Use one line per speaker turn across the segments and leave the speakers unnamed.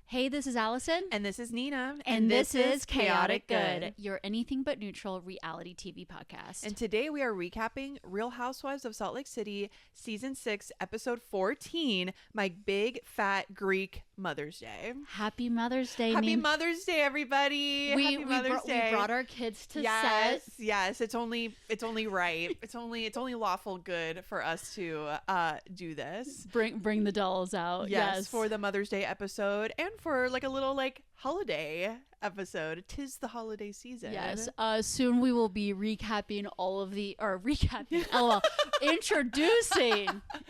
Hey, this is Allison.
And this is Nina.
And this is Chaotic Good, your anything but neutral reality TV podcast.
And today we are recapping Real Housewives of Salt Lake City, Season 6, Episode 14, My Big Fat Greek Mother's Day.
Happy Mother's Day,
Happy Mother's Day, everybody. Happy Mother's Day.
We brought our kids to
set.
set.
Yes, it's only right. It's only lawful good for us to do this.
Bring the dolls out.
Yes, for the Mother's Day episode and for like a little like holiday episode. 'Tis the holiday season.
Yes. Soon we will be recapping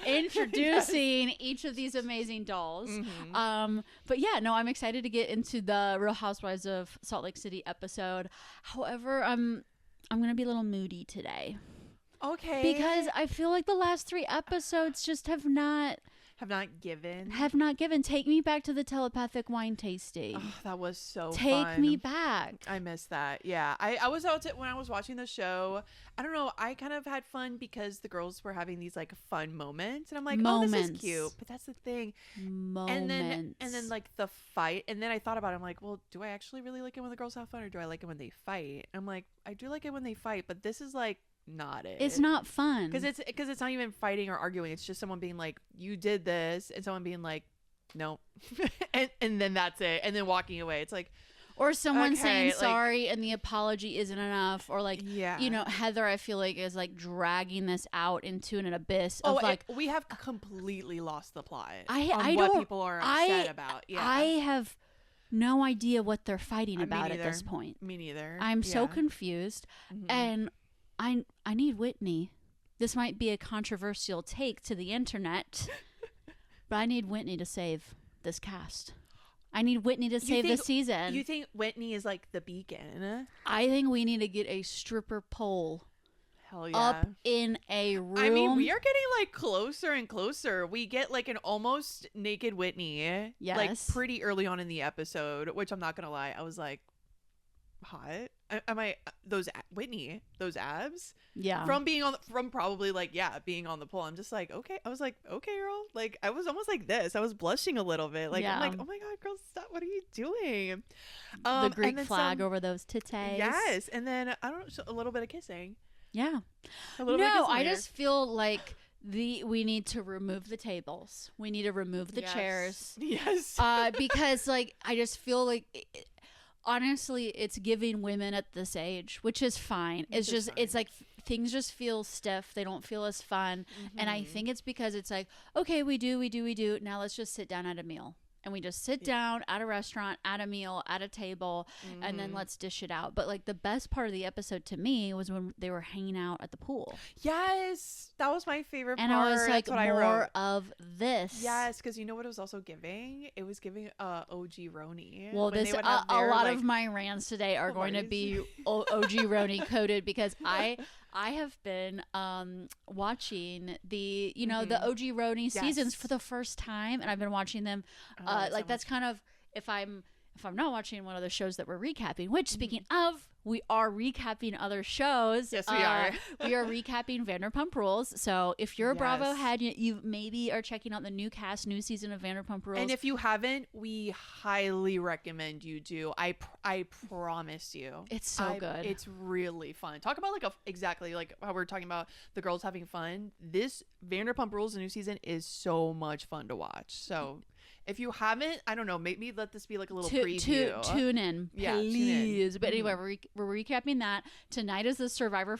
introducing each of these amazing dolls.
Mm-hmm.
But yeah, no, I'm excited to get into the Real Housewives of Salt Lake City episode. However, I'm gonna be a little moody today.
Okay.
Because I feel like the last 3 episodes just have not given. Take me back to the telepathic wine tasting.
Oh, that was so fun.
Take me back.
I miss that. Yeah. I was out when I was watching the show. I don't know. I kind of had fun because the girls were having these like fun moments. And I'm like, oh, this is cute. But that's the thing.
Moments.
And then like the fight. And then I thought about it. I'm like, well, do I actually really like it when the girls have fun or do I like it when they fight? I'm like, I do like it when they fight. But this is like, not it.
It's not fun
because it's not even fighting or arguing. It's just someone being like, you did this, and someone being like, no, and then that's it, and then walking away. It's like,
or someone saying sorry and the apology isn't enough, or like, you know, Heather, I feel like is like dragging this out into an abyss of like,
we have completely lost the plot
what
people are upset about. Yeah,
I have no idea what they're fighting about at this point.
Me neither.
I'm so confused, and I need Whitney. This might be a controversial take to the internet, but I need Whitney to save this cast. I need Whitney to save the season.
You think Whitney is like the beacon?
I think we need to get a stripper pole.
Hell yeah.
Up in a room.
I mean, we are getting like closer and closer. We get like an almost naked Whitney.
Yes.
Like pretty early on in the episode, which I'm not going to lie. I was like, hot. Am I those abs?
Yeah.
From probably like being on the pole. I'm just like, okay. I was like, okay, girl. Like I was almost like this. I was blushing a little bit. Like I'm like, oh my god, girl, stop! What are you doing?
The Greek flag over those titties.
Yes, and then I don't know, a little bit of kissing.
Yeah. I just feel like we need to remove the tables. We need to remove the chairs.
Yes.
Because like I just feel like. Honestly, it's giving women at this age, which is fine. It's like things just feel stiff. They don't feel as fun. And I think it's because it's like, okay, we do. Now let's just sit down at a meal. And we just sit down at a restaurant, at a meal, at a table, and then let's dish it out. But like the best part of the episode to me was when they were hanging out at the pool.
Yes, that was my favorite part.
And I was like,
that's what
more
I wrote.
of this.
Yes, because you know what it was also giving? It was giving OG Roni.
Well, this a lot of my rants today are going to be OG Roni coded because I have been watching the the OG Roni seasons for the first time, and I've been watching them. That's kind of if I'm not watching one of the shows that we're recapping. Which, speaking of, we are recapping other shows.
Yes, we are.
We are recapping Vanderpump Rules. So if you're a Bravo head, you maybe are checking out the new season of Vanderpump Rules.
And if you haven't, we highly recommend you do. I promise you,
it's so good.
It's really fun. Talk about exactly like how we're talking about the girls having fun. This Vanderpump Rules, the new season, is so much fun to watch. So. If you haven't, I don't know, maybe let this be like a little preview.
Tune in, please. But anyway, we're recapping that. Tonight is the Survivor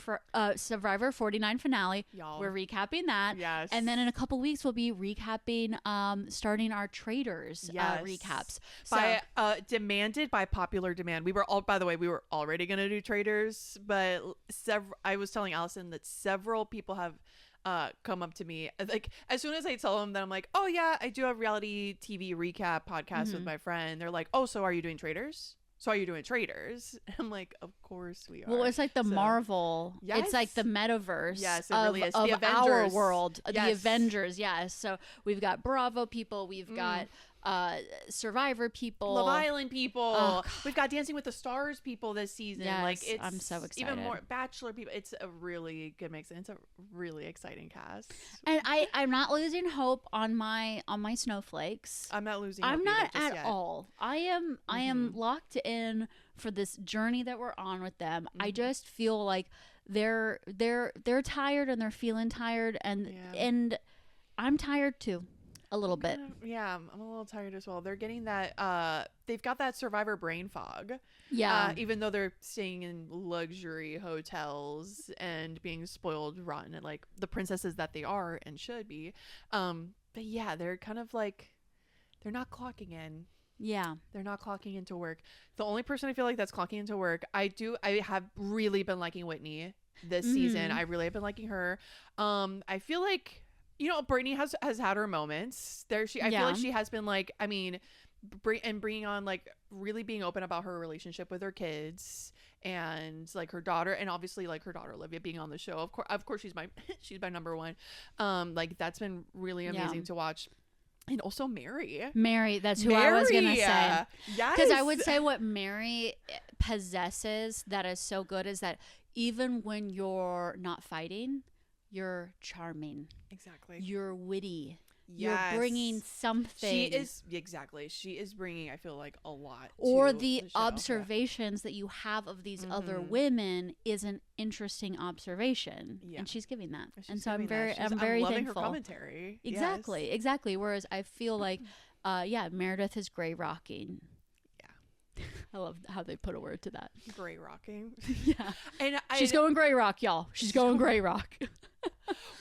49 finale.
Y'all.
We're recapping that.
Yes.
And then in a couple weeks, we'll be recapping, starting our Traitors recaps.
Demanded by popular demand. We were already going to do Traitors, but I was telling Allison that several people have come up to me like as soon as I tell them that I'm like, oh yeah, I do a reality TV recap podcast with my friend. They're like, oh, so are you doing Traitors? I'm like, of course we are.
Well, it's like the Marvel.
Yes.
It's like the metaverse.
Yes, it really is.
Of
the
our
Avengers.
world.
Yes.
The Avengers. Yes. So we've got Bravo people. We've got Survivor people,
Love Island people.
Oh,
We've got Dancing with the Stars people this season.
Yes,
like it's
I'm so excited.
Even more Bachelor people. It's a really good mix, and it's a really exciting cast.
And I'm not losing hope on my snowflakes.
I'm not losing.
I'm
hope
not
either,
at
yet.
all. I am locked in for this journey that we're on with them. I just feel like they're tired and they're feeling tired, and I'm tired too, a little bit.
Yeah, I'm a little tired as well. They're getting that. They've got that Survivor brain fog.
Yeah.
Even though they're staying in luxury hotels and being spoiled rotten, and like the princesses that they are and should be. But yeah, they're kind of like, they're not clocking in.
Yeah.
They're not clocking into work. The only person I feel like that's clocking into work, I have really been liking Whitney this season. I really have been liking her. I feel like, Brittany has had her moments there. I feel like she has been like, I mean, bringing on like really being open about her relationship with her kids and like her daughter, and obviously like her daughter Olivia being on the show. Of course she's my number one. Like that's been really amazing to watch. And also Mary, that's who I was gonna say. Yes,
because I would say what Mary possesses that is so good is that even when you're not fighting, you're charming.
Exactly. You're
witty. Yes. You're bringing something.
She is bringing, I feel like, a lot.
Or the observations that you have of these other women is an interesting observation, and she's giving that. And so I'm very
loving
thankful.
Her commentary.
Exactly. Whereas I feel like, Meredith is gray rocking. Yeah, I love how they put a word to that.
Gray rocking.
Yeah, and she's going gray rock, y'all. She's going gray rock.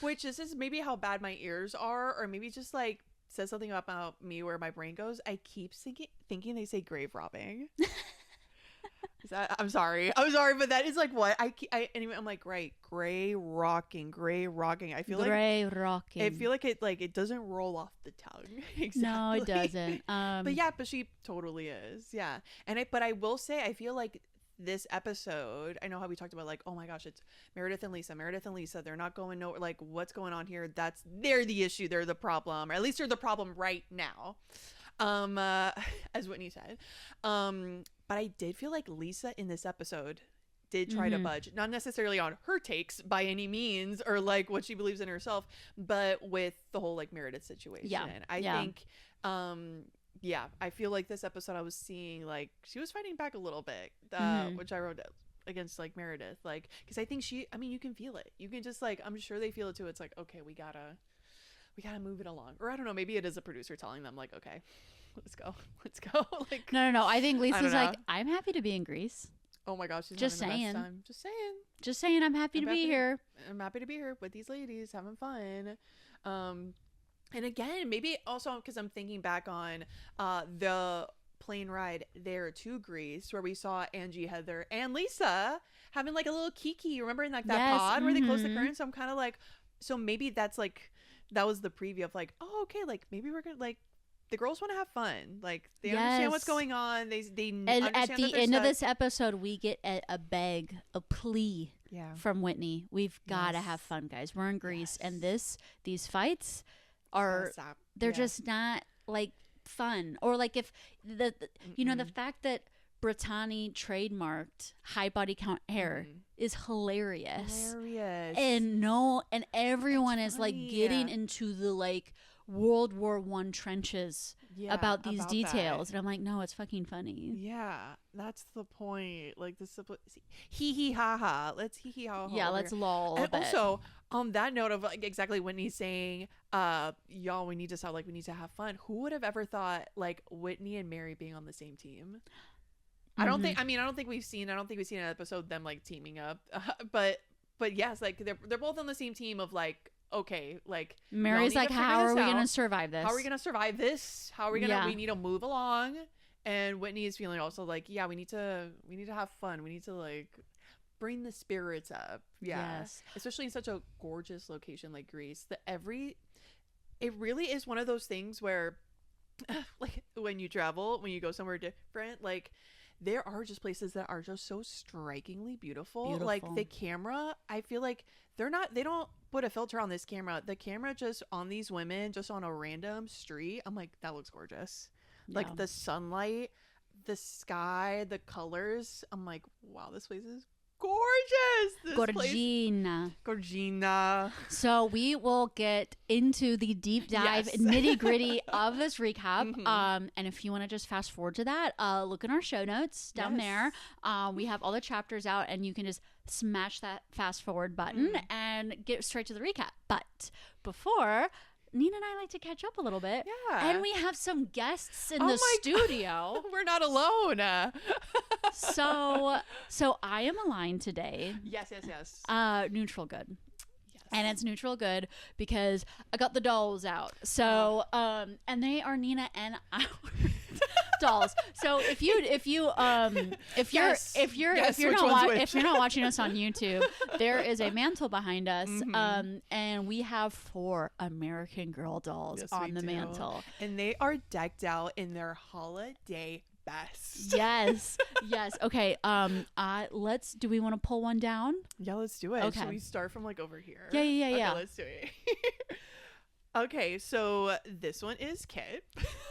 Which this is maybe how bad my ears are, or maybe just like says something about me where my brain goes. I keep thinking they say grave robbing. I'm sorry, but that is like what anyway. I'm like, right, gray rocking. I feel
gray rocking.
I feel like it doesn't roll off the tongue. Exactly.
No, it doesn't.
But she totally is. Yeah, but I will say I feel like this episode, I know how we talked about like, oh my gosh, it's Meredith and Lisa, they're not going nowhere, like what's going on here? They're the issue, they're the problem, or at least they're the problem right now, as Whitney said. But I did feel like Lisa in this episode did try to budge, not necessarily on her takes by any means or like what she believes in herself, but with the whole like Meredith situation. I think I feel like this episode I was seeing like she was fighting back a little bit, which I wrote against like Meredith, like because I think you can feel it. You can just like, I'm sure they feel it too. It's like, okay, we gotta move it along, or I don't know, maybe it is a producer telling them like, okay, let's go. Like
no, I think Lisa's like, I'm happy to be in Greece.
Oh my gosh, she's
just
having
saying.
the best time.
Just saying, I'm happy to be here.
I'm happy to be here with these ladies having fun. And again, maybe also because I'm thinking back on the plane ride there to Greece where we saw Angie, Heather, and Lisa having like a little kiki. Remember in like that pod where they closed the curtain? So I'm kind of like, so maybe that's like, that was the preview of like, oh, okay, like maybe we're gonna like, the girls want to have fun. Like they understand what's going on. They and
at the end of this episode, we get a plea from Whitney. We've got to have fun, guys. We're in Greece, and these fights are they're just not like fun, or like if the fact that Brittany trademarked high body count hair is hilarious. And everyone is like getting into the like World War I trenches about these details, and I'm like, no, it's fucking funny.
Yeah, that's the point. Like this, hee hee ha ha. Let's hee hee ha ha.
Yeah, let's lol.
And also, on that note of like exactly Whitney saying, y'all, we need to have fun. Who would have ever thought like Whitney and Mary being on the same team? I don't think we've seen an episode them like teaming up, but yes, like they're both on the same team of like, okay, like
Mary's like, how are we gonna survive this?
We need to move along. And Whitney is feeling also like, yeah, we need to have fun. We need to like bring the spirits up. Yeah. Yes. Especially in such a gorgeous location like Greece. It really is one of those things where like when you travel, when you go somewhere different, like there are just places that are just so strikingly beautiful. Like the camera, I feel like they don't put a filter on this camera. The camera just on these women, just on a random street, I'm like, that looks gorgeous. Like the sunlight, the sky, the colors. I'm like, wow, this place is gorgeous.
Gorgina.
Gorgina.
So we will get into the deep dive nitty gritty of this recap. And if you want to just fast forward to that, look in our show notes down there. We have all the chapters out, and you can just smash that fast forward button and get straight to the recap. But before, Nina and I like to catch up a little bit.
Yeah.
And we have some guests in the studio.
We're not alone.
So I am aligned today.
Yes.
Neutral good. Yes. And it's neutral good because I got the dolls out. So and they are Nina and our dolls. So if you're not watching us on YouTube, there is a mantle behind us, and we have 4 American Girl dolls on the mantle,
and they are decked out in their holiday best.
Yes. Okay. Do we want to pull one down?
Yeah, let's do it.
Okay.
Should we start from like over here?
Yeah.
Okay, let's do it. Okay, so this one is Kit.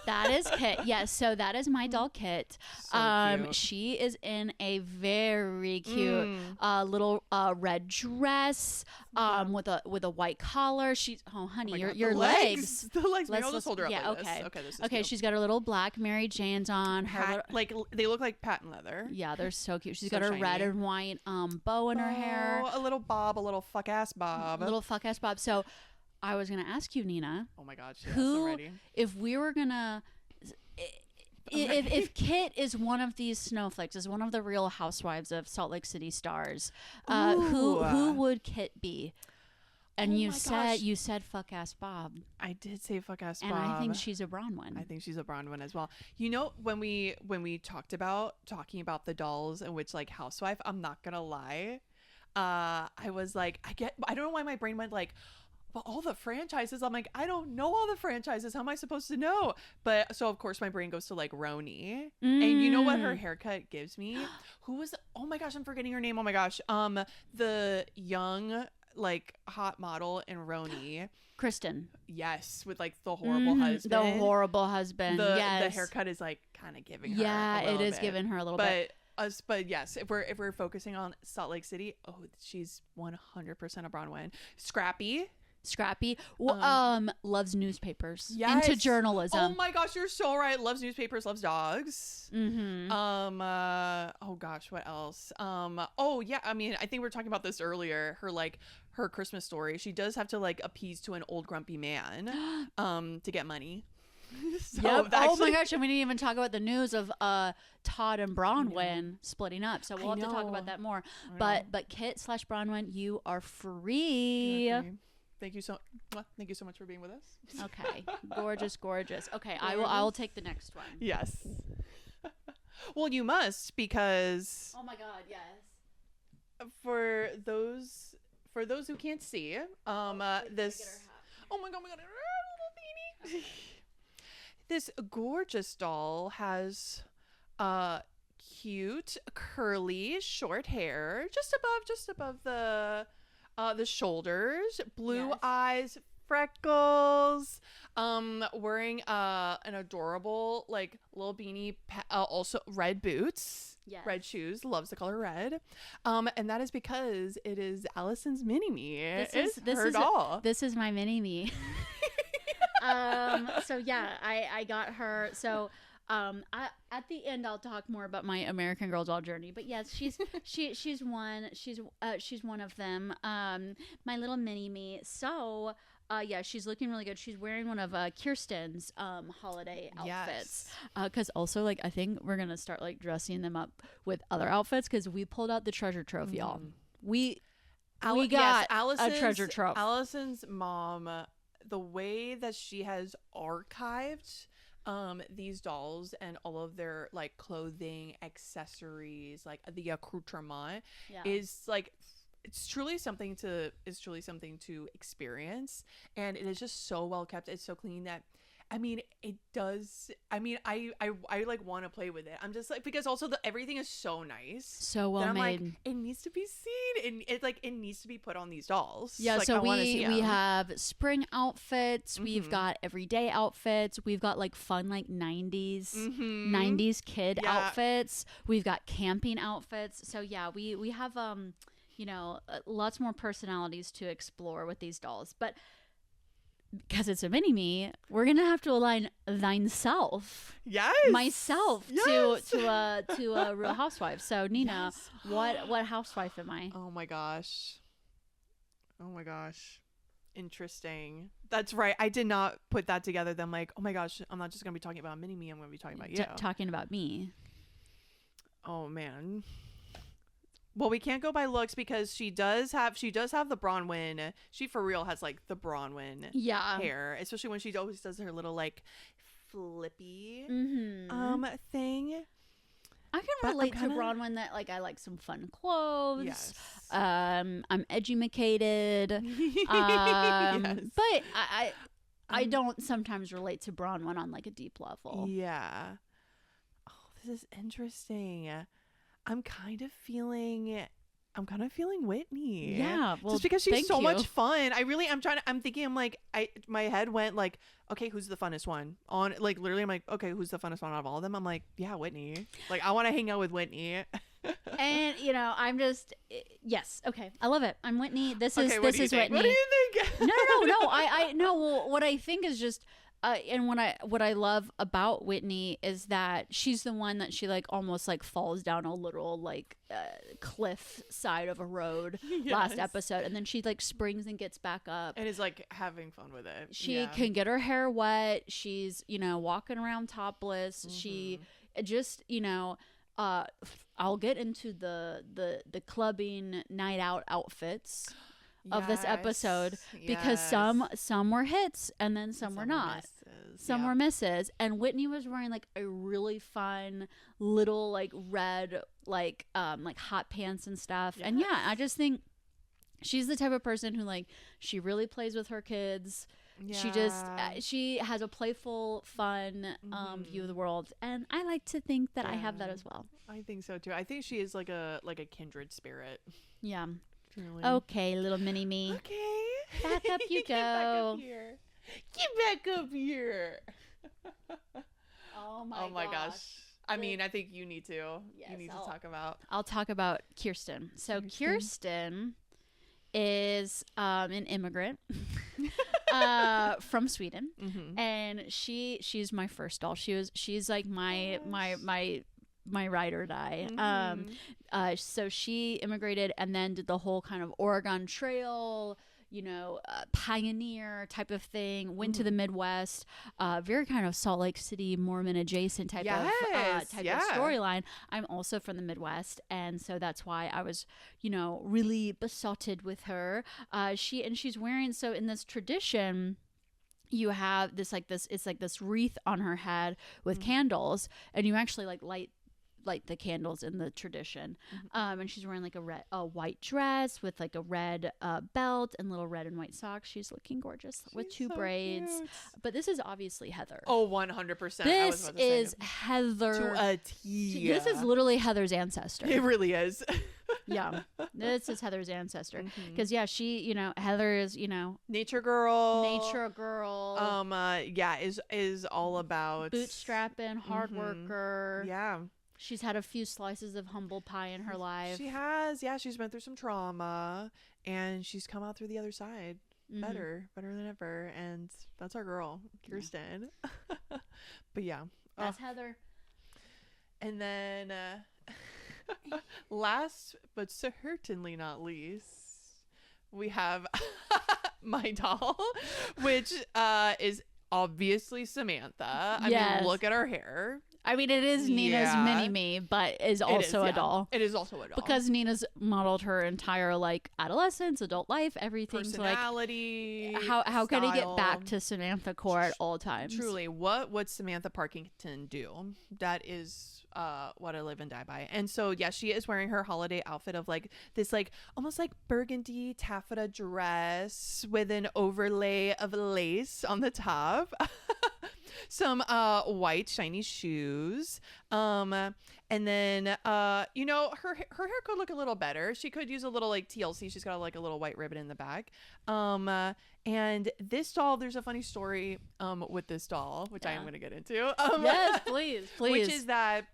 That is Kit. Yes, so that is my doll Kit.
So cute.
She is in a very cute little red dress with a white collar. She's honey, your legs.
The legs. Maybe I'll just hold her up.
Yeah,
like
okay.
This. Okay, this is
okay.
cute.
She's got her little black Mary Janes on.
Like they look like patent leather.
Yeah, they're so cute. She's
So
got her
shiny.
red and white bow in her hair.
A little bob, a little fuck ass bob.
A little fuck ass bob. So I was gonna ask you, Nina.
Oh my God,
if we were gonna, if Kit is one of these snowflakes, is one of the real housewives of Salt Lake City stars, who would Kit be? And you said fuck ass Bob.
I did say fuck ass Bob.
And I think she's a Bronwyn.
I think she's a Bronwyn as well. You know, when we talking about the dolls and which like housewife, I'm not gonna lie. I was like, I don't know why my brain went like, but all the franchises, I'm like, I don't know all the franchises. How am I supposed to know? But so of course my brain goes to like Roni. And you know what her haircut gives me? Who was, oh my gosh, I'm forgetting her name. Oh my gosh. The young, like hot model in Roni.
Kristen.
Yes, with like the horrible husband.
The horrible husband.
The
yes.
haircut is like kind of giving her
yeah,
a little
it is
bit.
giving her a little bit.
But yes, if we're focusing on Salt Lake City, she's 100% a Bronwyn. Scrappy loves newspapers. Yes.
Into journalism.
Oh my gosh, you're so right. Loves newspapers, loves dogs. Oh gosh, what else? Oh yeah, I mean, I think we were talking about this earlier. Her Christmas story. She does have to like appease to an old grumpy man to get money. So
yep. Oh my gosh, and we didn't even talk about the news of Todd and Bronwyn splitting up. So we'll have to talk about that more. But Kit / Bronwyn, you are free.
Thank you so much for being with us.
Okay. Gorgeous. Okay, I will take the next one.
Yes. Well, you must, because
oh my God, yes.
For those who can't see, this oh my God, little beanie. This gorgeous doll has cute curly short hair just above the shoulders, blue eyes, freckles, wearing an adorable like little beanie, also red boots, red shoes, loves the color red, and that is because it is Allison's mini-me. This is her doll.
This is my mini-me. So yeah, I got her. So at the end I'll talk more about my American Girl doll journey, but yes, she's one of them, my little mini me. So yeah, she's looking really good. She's wearing one of Kirsten's holiday outfits, because also like I think we're gonna start like dressing them up with other outfits, because we pulled out the treasure trove, y'all. We got a treasure trove.
Allison's mom, the way that she has archived these dolls and all of their like clothing, accessories, like the accoutrement is like, it's truly something to experience, and it is just so well kept. It's so clean that I mean, it does. I mean, I like want to play with it. I'm just like, because also everything is so nice,
so well
I'm
made.
like, it needs to be seen, and it needs to be put on these dolls.
Yeah,
like,
so
I wanna see
we
'em.
have spring outfits, we've got everyday outfits, we've got like fun like 90s kid outfits, we've got camping outfits. So yeah, we have lots more personalities to explore with these dolls. But because it's a mini me, we're gonna have to align thyself, myself, to a Real Housewife. So Nina, what housewife am I?
Oh my gosh, interesting. That's right, I did not put that together. Then like, oh my gosh, I'm not just gonna be talking about mini me, I'm gonna be talking about you.
Talking about me.
Oh man. Well, we can't go by looks because she does have the Bronwyn. She for real has like the Bronwyn hair, especially when she always does her little like flippy thing.
I can relate to Bronwyn that like I like some fun clothes.
Yes.
I'm edumacated.
Yes.
But I don't sometimes relate to Bronwyn on like a deep level.
Yeah. Oh, this is interesting. I'm kind of feeling Whitney.
Yeah, well,
just because she's so much fun. I'm thinking, my head went like, okay, who's the funnest one? On like literally, I'm like, okay, who's the funnest one out of all of them? I'm like, yeah, Whitney. Like, I want to hang out with Whitney.
And I'm just yes, okay, I love it. I'm Whitney. This is Whitney.
What do you think?
No. I know. Well, what I think is just. And what I love about Whitney is that she's the one that she like almost like falls down a literal like cliff side of a road last episode, and then she like springs and gets back up
and is like having fun with it.
She can get her hair wet. She's walking around topless. She just I'll get into the clubbing night out outfits of this episode because some were hits and then some were not. Some were misses, and Whitney was wearing like a really fun little like red like hot pants and stuff. And I just think she's the type of person who like she really plays with her kids. She just she has a playful, fun view of the world, and I like to think that I have that as well.
I think so too. I think she is like a kindred spirit.
Yeah.
Truly.
Okay, little mini me.
Okay.
Back up you go.
Get back up here. Get back up here.
Oh my gosh.
I mean, I think you need to. Yes, you need to talk about.
I'll talk about Kirsten. So Kirsten is an immigrant from Sweden, and she's my first doll. She's like my ride or die. So she immigrated and then did the whole kind of Oregon Trail, pioneer type of thing, went to the Midwest, very kind of Salt Lake City Mormon adjacent type of storyline. I'm also from the Midwest, and so that's why I was really besotted with her. She's wearing, so in this tradition you have this it's like this wreath on her head with candles, and you actually like light the candles in the tradition. And she's wearing like a white dress with like a red belt and little red and white socks. She's looking gorgeous with two braids. Cute. But this is obviously Heather.
Oh, 100%.
This is Heather
to a T.
This is literally Heather's ancestor.
It really is.
Yeah, this is Heather's ancestor, because she Heather is
nature girl, is all about
bootstrapping, hard worker.
Yeah.
She's had a few slices of humble pie in her life.
She has. Yeah, she's been through some trauma, and she's come out through the other side better than ever. And that's our girl, Kirsten. Yeah. But yeah.
That's Heather.
And then last but certainly not least, we have my doll, which is obviously Samantha. I mean, look at her hair.
I mean, it is Nina's mini-me, but is also a doll.
It is also a doll.
Because Nina's modeled her entire, like, adolescence, adult life, everything.
Personality,
so, like, how can he get back to Samantha core at all times?
Truly, what would Samantha Parkington do? That is what I live and die by. And so, yeah, she is wearing her holiday outfit of, like, this, like, almost, like, burgundy taffeta dress with an overlay of lace on the top. some white shiny shoes. And then you know, her hair could look a little better. She could use a little like TLC. She's got like a little white ribbon in the back. And this doll, there's a funny story with this doll, which I am going to get into.
Yes, please.
Which is that,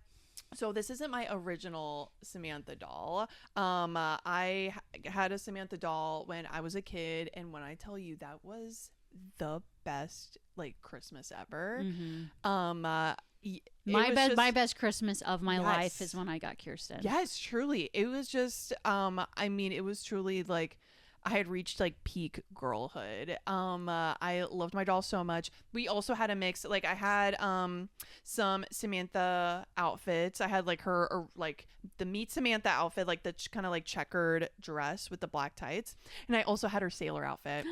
so this isn't my original Samantha doll. I had a Samantha doll when I was a kid, and when I tell you that was the best like Christmas ever.
My best Christmas of my life is when I got Kirsten.
Yes, truly. It was just I mean, it was truly like I had reached like peak girlhood. I loved my doll so much. We also had a mix. Like I had some Samantha outfits. I had like her, or like the Meet Samantha outfit, like the kind of like checkered dress with the black tights, and I also had her sailor outfit.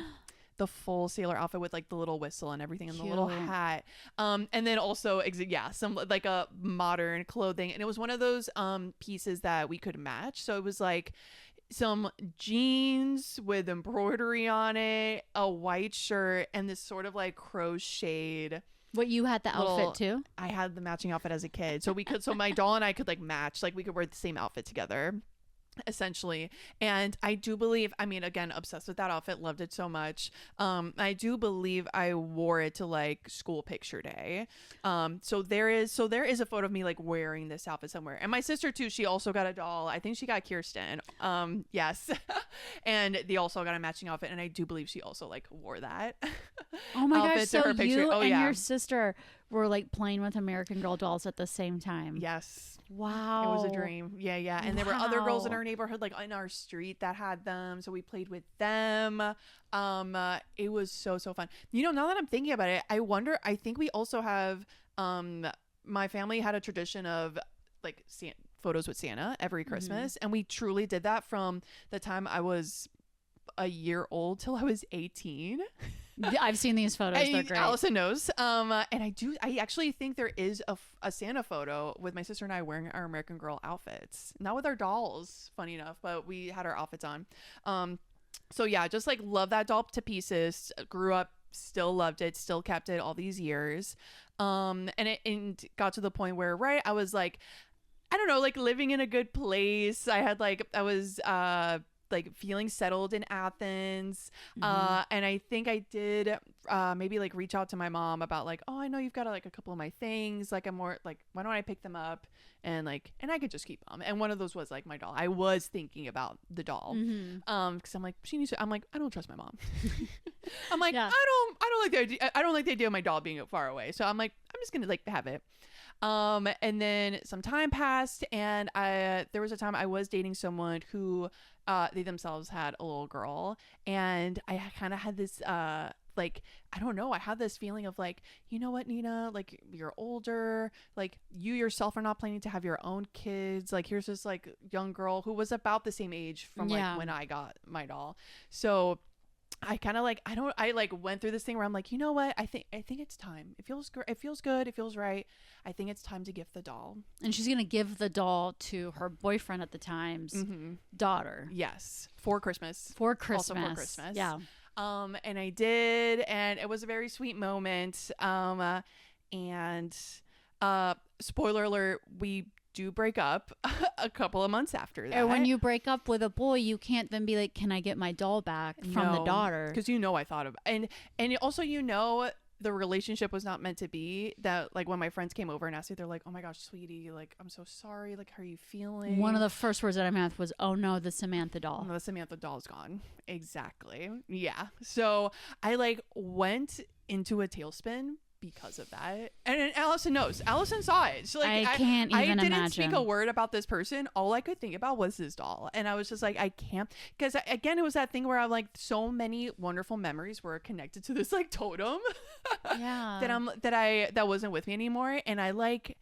The full sailor outfit with like the little whistle and everything, and the little hat, and then also some like a modern clothing, and it was one of those pieces that we could match. So it was like some jeans with embroidery on it, a white shirt, and this sort of like crocheted.
What, you had the outfit too?
I had the matching outfit as a kid, so we could. So my doll and I could like match, like we could wear the same outfit together, essentially. And I do believe, I mean, again, obsessed with that outfit, loved it so much. I do believe I wore it to like school picture day. So there is a photo of me like wearing this outfit somewhere. And my sister too, she also got a doll. I think she got Kirsten. Yes. And they also got a matching outfit, and I do believe she also like wore that.
Oh my gosh, so you and your sister were like playing with American Girl dolls at the same time.
Yes.
Wow.
It was a dream. Yeah. And there were other girls in our neighborhood, like in our street, that had them. So we played with them. It was so fun. You know, now that I'm thinking about it, I think we also have, my family had a tradition of like photos with Santa every Christmas. And we truly did that from the time I was a year old till I was 18.
I've seen these photos. They're great.
Allison knows. And I actually think there is a Santa photo with my sister and I wearing our American Girl outfits. Not with our dolls, funny enough, but we had our outfits on. So yeah, just like love that doll to pieces. Grew up, still loved it, still kept it all these years. And it got to the point where, right, I was like, I don't know, like living in a good place. I was like feeling settled in Athens. And I think I did maybe like reach out to my mom about like, oh, I know you've got like a couple of my things, like I'm more like, why don't I pick them up and I could just keep them. And one of those was like my doll. I was thinking about the doll because I'm like, she needs to, I'm like, I don't trust my mom. I'm like, I don't like the idea. I don't like the idea of my doll being far away. So I'm like, I'm just gonna like have it. And then some time passed, and there was a time I was dating someone who they themselves had a little girl, and I kind of had this like, I don't know, I had this feeling of like, you know what, Nina, like you're older, like you yourself are not planning to have your own kids, like here's this like young girl who was about the same age from like when I got my doll. So I kind of like, I like went through this thing where I'm like, you know what, I think it's time. It feels good. It feels right. I think it's time to gift the doll.
And she's gonna give the doll to her boyfriend at the time's daughter.
Yes, for Christmas.
Also for Christmas. Yeah.
And I did, and it was a very sweet moment. And spoiler alert, we do break up a couple of months after that.
And when you break up with a boy, you can't then be like, can I get my doll back from the daughter?
Because I thought of, and also the relationship was not meant to be. That like when my friends came over and asked me, they're like, oh my gosh, sweetie, like I'm so sorry, like how are you feeling?
One of the first words out of my mouth was, oh no, the Samantha doll.
No, the Samantha doll's gone. Exactly. Yeah. So I like went into a tailspin because of that, and Allison knows. Allison saw it. So like
I can't even imagine.
I didn't speak a word about this person. All I could think about was this doll, and I was just like, I can't, because again, it was that thing where I'm like, so many wonderful memories were connected to this like totem that wasn't with me anymore, and I like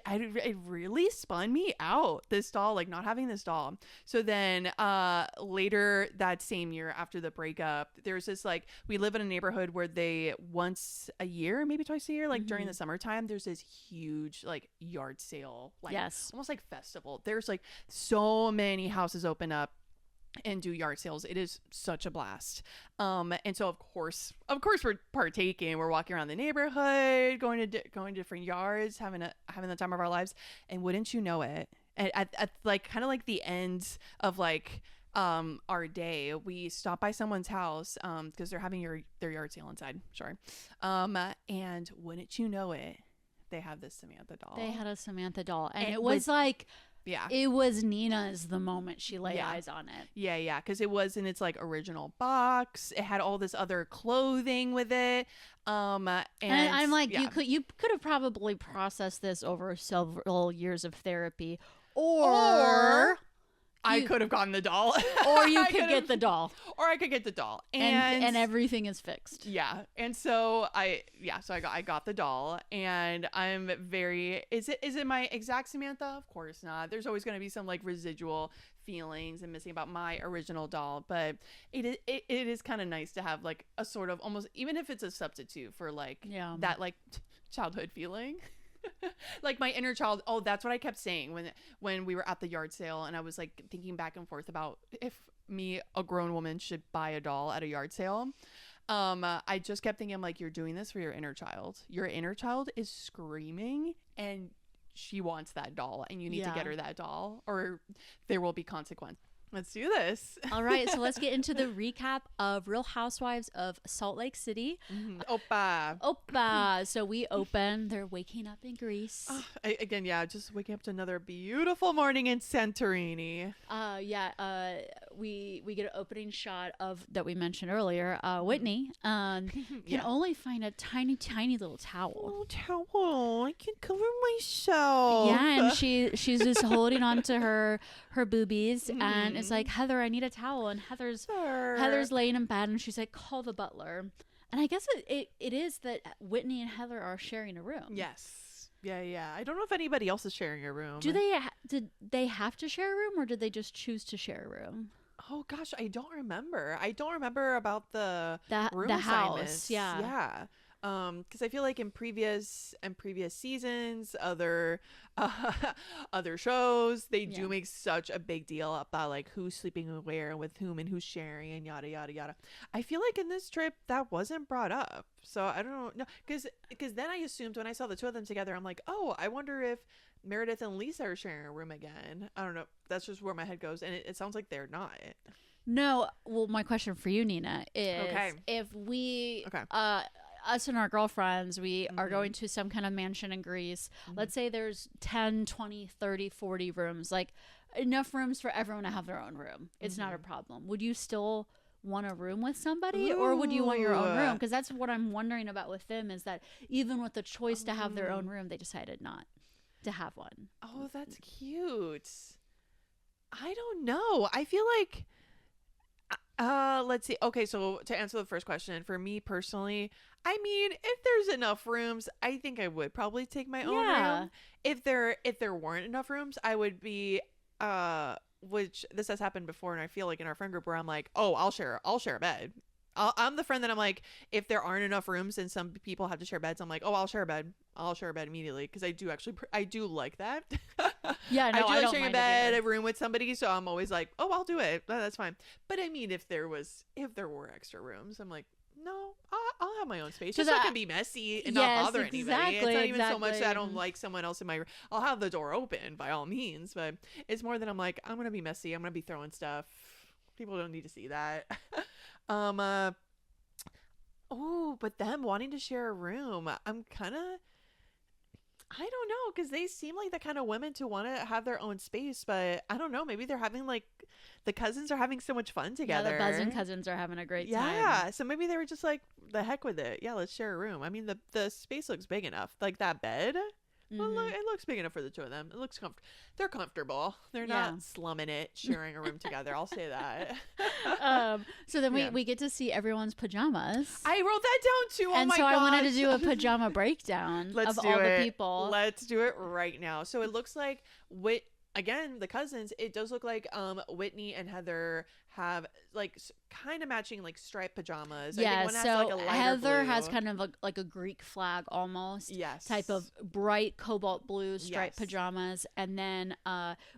it really spun me out, this doll, like not having this doll. So then later that same year after the breakup, there's this like, we live in a neighborhood where they once a year, maybe twice a year, like during the summertime, there's this huge like yard sale, like almost like festival. There's like so many houses open up and do yard sales. It is such a blast. And so of course we're partaking. We're walking around the neighborhood, going to different yards, having the time of our lives. And wouldn't you know it, at like kind of like the end of like our day, we stop by someone's house because they're having their yard sale inside. Sure. And wouldn't you know it, they have this Samantha doll.
They had a Samantha doll, and it was like,
yeah,
it was Nina's the moment she laid eyes on it.
Yeah, because it was in its like original box. It had all this other clothing with it. And
I'm like, you could have probably processed this over several years of therapy, or
I could have gotten the doll.
Or you could get the doll.
Or I could get the doll.
And everything is fixed.
Yeah. And so I got the doll, and I'm very, is it my exact Samantha? Of course not. There's always going to be some like residual feelings and missing about my original doll, but it is kind of nice to have like a sort of almost, even if it's a substitute for like that like childhood feeling. Like my inner child. Oh, that's what I kept saying when we were at the yard sale, and I was like thinking back and forth about if me, a grown woman, should buy a doll at a yard sale. I just kept thinking, I'm like, you're doing this for your inner child. Your inner child is screaming and she wants that doll, and you need to get her that doll, or there will be consequence. Let's do this.
All right, so let's get into the recap of Real Housewives of Salt Lake City. Opa. So we open. They're waking up in Greece.
Just waking up to another beautiful morning in Santorini.
We get an opening shot of that we mentioned earlier. Whitney can only find a tiny little towel.
Oh, towel! I can cover myself.
Yeah, and she's just holding on to her boobies, and it's like, Heather, I need a towel. And Heather's laying in bed, and she's like, call the butler. And I guess it is that Whitney and Heather are sharing a room.
Yes. Yeah. I don't know if anybody else is sharing a room.
Did they have to share a room, or did they just choose to share a room?
Oh gosh, I don't remember. I don't remember about the room
the
assignments.
house. Yeah.
Because I feel like in previous seasons, other shows, they do make such a big deal about like who's sleeping where and with whom and who's sharing and yada yada yada. I feel like in this trip that wasn't brought up, so I don't know. Because then I assumed when I saw the two of them together, I'm like, oh, I wonder if Meredith and Lisa are sharing a room again. I don't know. That's just where my head goes, and it sounds like they're not.
No. Well, my question for you, Nina, is if we us and our girlfriends, we are going to some kind of mansion in Greece. Let's say there's 10, 20, 30, 40 rooms, like enough rooms for everyone to have their own room. It's not a problem. Would you still want a room with somebody, or would you want your own room? Because that's what I'm wondering about with them, is that even with the choice to have their own room, they decided not to have one.
Oh, that's cute. I don't know. I feel like let's see. Okay, so to answer the first question, for me personally, I mean, if there's enough rooms, I think I would probably take my own room. If there weren't enough rooms, I would be which this has happened before, and I feel like in our friend group where I'm like, oh, I'll share a bed. I'm the friend that I'm like, if there aren't enough rooms and some people have to share beds, I'm like, oh, I'll share a bed immediately, because I do like that.
Yeah, no,
I
don't
sharing a bed, a room with somebody, so I'm always like, oh, I'll do it. That's fine. But I mean, if there were extra rooms, I'm like, no, I'll have my own space, just so I can be messy and not bother anybody. It's not even so much that I don't like someone else in my room. I'll have the door open by all means, but it's more that I'm like, I'm gonna be messy. I'm gonna be throwing stuff. People don't need to see that. But them wanting to share a room, I'm kind of, I don't know, because they seem like the kind of women to want to have their own space, but I don't know, maybe they're having like, the cousins are having so much fun together.
Yeah, the cousins are having a great time.
Yeah, so maybe they were just like, the heck with it. Yeah, let's share a room. I mean, the space looks big enough. Like that bed, well, it looks big enough for the two of them. It looks they're comfortable. They're not slumming it, sharing a room together. I'll say that.
So then we get to see everyone's pajamas.
I wrote that down too. Oh my gosh.
I wanted to do a pajama breakdown of all the people.
Let's do it right now. So it looks like again, the cousins, it does look like Whitney and Heather have like kind of matching like striped pajamas.
Yeah,
I think one has,
so
like, a lighter
Heather
blue.
has kind of like a Greek flag almost.
Yes.
Type of bright cobalt blue striped pajamas, and then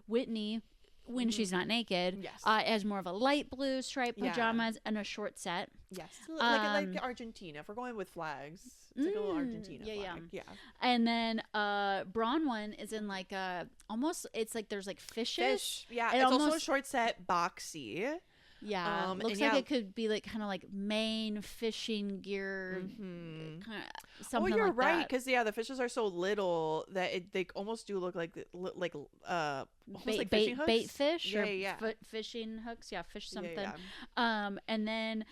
Whitney when she's not naked.
Yes.
It has more of a light blue striped pajamas and a short set.
Yes. Like Argentina. If we're going with flags, it's like a little Argentina flag. Yeah.
And then Bronwyn is in like a almost, it's like there's like fishes.
Yeah.
It
It's
almost,
also a short set, boxy.
Yeah. Looks like it could be like kind of like Maine fishing gear. Kind of something
you're
like
right.
that.
Because the fishes are so little that they almost do look like almost like fishing hooks.
Bait fish or
yeah.
fishing hooks. Yeah, fish something.
Yeah.
And then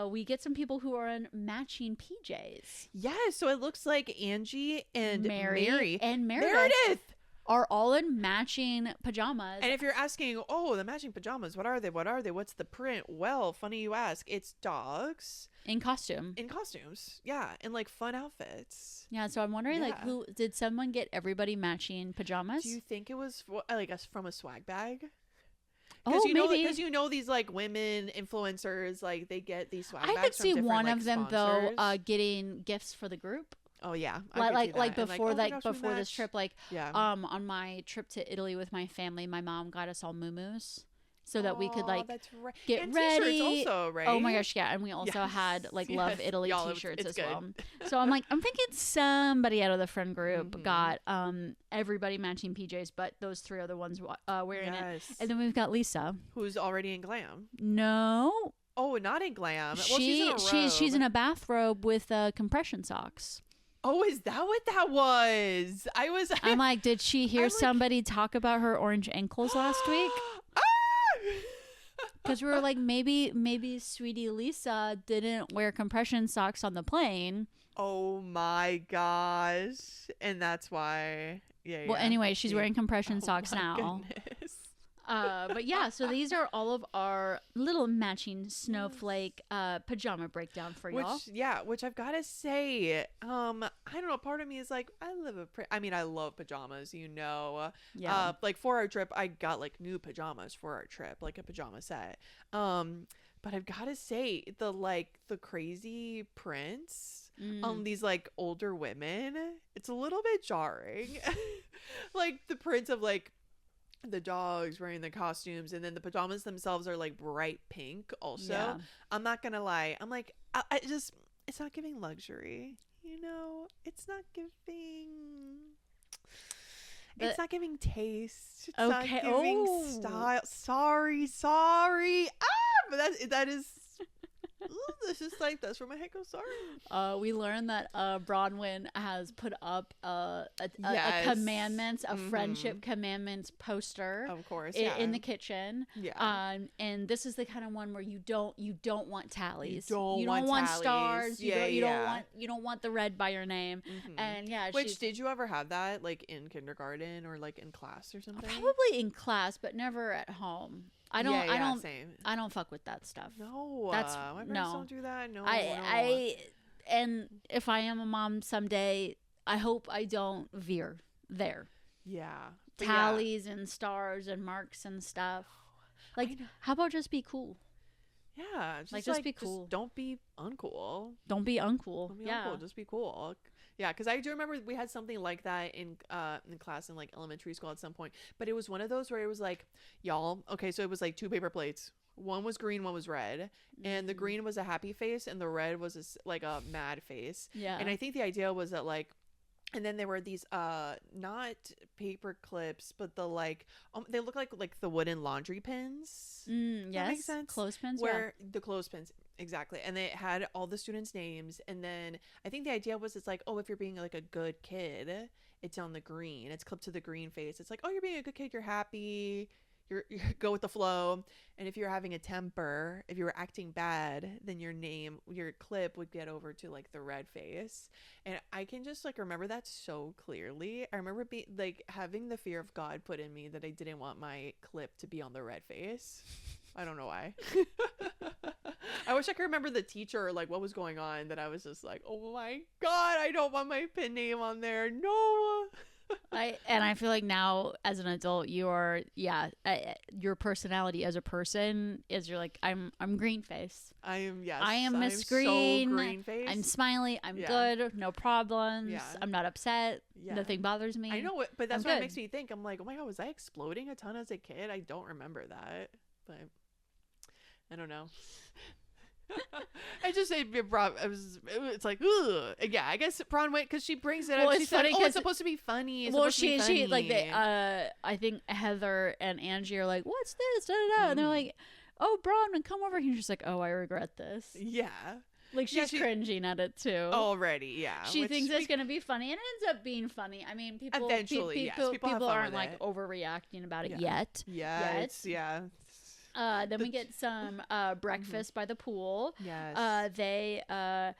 we get some people who are in matching PJs.
Yeah, so it looks like Angie and Mary
and Meredith are all in matching pajamas.
And if you're asking, the matching pajamas, what are they? What's the print? Well, funny you ask. It's dogs
in
costumes. Yeah, in like fun outfits.
Yeah, so I'm wondering, like, who did someone get everybody matching pajamas?
Do you think it was from a swag bag?
Maybe
because these like women influencers, like they get these swag bags.
I could see one of them
sponsors.
though getting gifts for the group.
Oh yeah,
like before before this trip, on my trip to Italy with my family, my mom got us all muumuus so that we could
that's right.
get
and
ready.
Also, right?
Oh my gosh, yeah, and we also had Love Italy t-shirts as
good.
well. So I'm thinking somebody out of the friend group got everybody matching PJs, but those three are the ones wearing it. And then we've got Lisa,
who's already in glam.
No.
Oh, not in glam.
She's in a bathrobe with compression socks.
Oh, is that what that was?
I'm like, did she hear somebody talk about her orange ankles last week? Because we were like, maybe sweetie Lisa didn't wear compression socks on the plane.
Oh my gosh. And that's why. Yeah.
Well, anyway, she's wearing compression socks now.
Goodness.
But yeah, so these are all of our little matching snowflake pajama breakdown for y'all.
Which I've got to say, I don't know, part of me is like, I love pajamas, Yeah. Like for our trip, I got like new pajamas for our trip, like a pajama set. But I've got to say, the crazy prints on these like older women, it's a little bit jarring. Like the prints of like the dogs wearing the costumes, and then the pajamas themselves are like bright pink also. Yeah. I'm not gonna lie, I'm like, I just, it's not giving luxury, it's not giving taste, it's not giving style. Sorry, but that is this is like, that's where my head goes. Sorry.
We learned that Bronwyn has put up a commandments, a friendship commandments poster,
of course,
in the kitchen.
Yeah.
And this is the kind of one where you don't want tallies.
You don't want
stars.
You
don't want the red by your name. And
did you ever have that like in kindergarten or like in class or something?
Probably in class, but never at home. I don't fuck with that stuff.
No, my parents don't do that. No,
and if I am a mom someday, I hope I don't veer there.
Yeah,
tallies and stars and marks and stuff. Like, how about just be cool?
Yeah,
just be cool.
Just don't be uncool.
Don't be uncool.
Uncool. Just be cool. Yeah, because I do remember we had something like that in class in like elementary school at some point. But it was one of those where it was like, y'all, okay, so it was like 2 paper plates. One was green, one was red. And the green was a happy face and the red was like a mad face.
Yeah.
And I think the idea was that like, and then there were these not paper clips, but the like they look like the wooden laundry pins.
Yes.
That makes sense.
Clothespins.
The clothespins. Exactly. And they had all the students' names. And then I think the idea was, it's like, if you're being like a good kid, it's on the green. It's clipped to the green face. It's like, you're being a good kid. You're happy. You go with the flow. And if you're having a temper, if you were acting bad, then your clip would get over to like the red face. And I can just like remember that so clearly. I remember being like having the fear of God put in me that I didn't want my clip to be on the red face. I don't know why. I wish I could remember the teacher or like what was going on, that I was just like, oh my God, I don't want my pin name on there. No.
I feel like now as an adult, your personality as a person is you're like I'm green face.
I am
Miss Green.
So green face.
I'm smiley. I'm good. No problems.
Yeah.
I'm not upset. Yeah. Nothing bothers me.
I know, but that's what it makes me think. I'm like, oh my god, was I exploding a ton as a kid? I don't remember that, but I don't know. I just say it's like, ugh. Yeah, I guess Braun went because she brings it up. She's funny. It's supposed to be funny.
She like I think Heather and Angie are like, what's this? Da, da, da. And they're like, oh, Braun, come over here. She's like, oh, I regret this.
Yeah.
Like she's cringing at it too
already. Yeah,
she thinks it's gonna be funny, and it ends up being funny. I mean, people eventually, people aren't like overreacting about it yet.
Yeah.
Then we get some breakfast by the pool.
Yes.
They are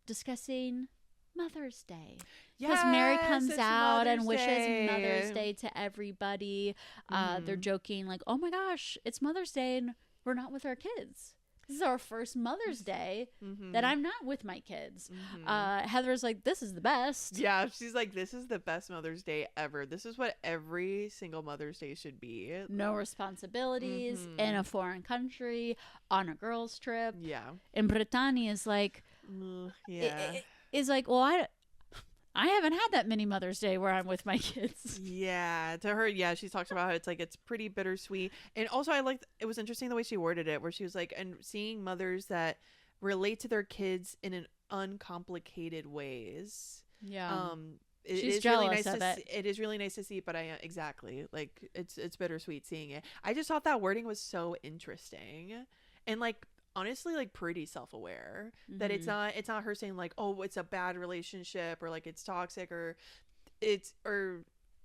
discussing Mother's Day. Because Mary comes out and wishes Mother's Day to everybody. They're joking like, oh my gosh, it's Mother's Day and we're not with our kids. This is our first Mother's Day that I'm not with my kids. Heather's like, this is the best.
Yeah, she's like, this is the best Mother's Day ever. This is what every single Mother's Day should be.
No responsibilities in a foreign country, on a girls' trip.
Yeah.
And Brittany is like, is like, well, I haven't had that many Mother's Day where I'm with my kids.
Yeah, to her, she talks about how it's pretty bittersweet. And also it was interesting the way she worded it, where she was like, and seeing mothers that relate to their kids in an uncomplicated ways.
Yeah.
She's jealous of it. It is really nice to see, but exactly, like it's bittersweet seeing it. I just thought that wording was so interesting. And like, honestly, like pretty self-aware that it's not her saying like, oh, it's a bad relationship or like it's toxic or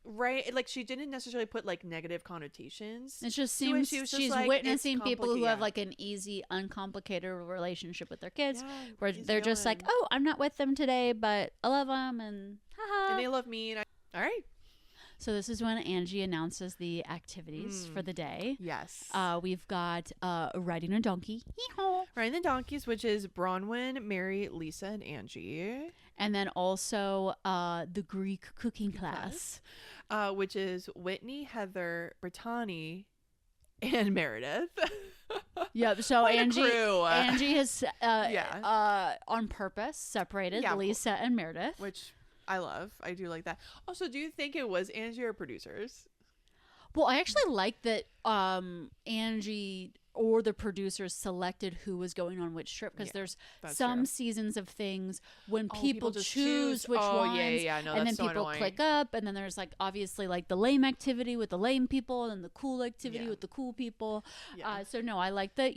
right, like she didn't necessarily put like negative connotations.
It just seems she's like, witnessing people who have like an easy, uncomplicated relationship with their kids, where they're just like, oh, I'm not with them today, but I love them and haha,
and they love me. And all right.
So this is when Angie announces the activities for the day.
Yes.
We've got riding a donkey.
Riding the donkeys, which is Bronwyn, Mary, Lisa, and Angie.
And then also the Greek cooking class.
Which is Whitney, Heather, Brittany, and Meredith.
Yeah, so Angie has on purpose separated Lisa and Meredith.
Which I love. I do like that. Also, do you think it was Angie or producers?
Well, I actually like that Angie or the producers selected who was going on which trip, because there's some seasons of things when people choose which ones, and then people click up, and then there's like obviously like the lame activity with the lame people and the cool activity with the cool people. So no, I like that,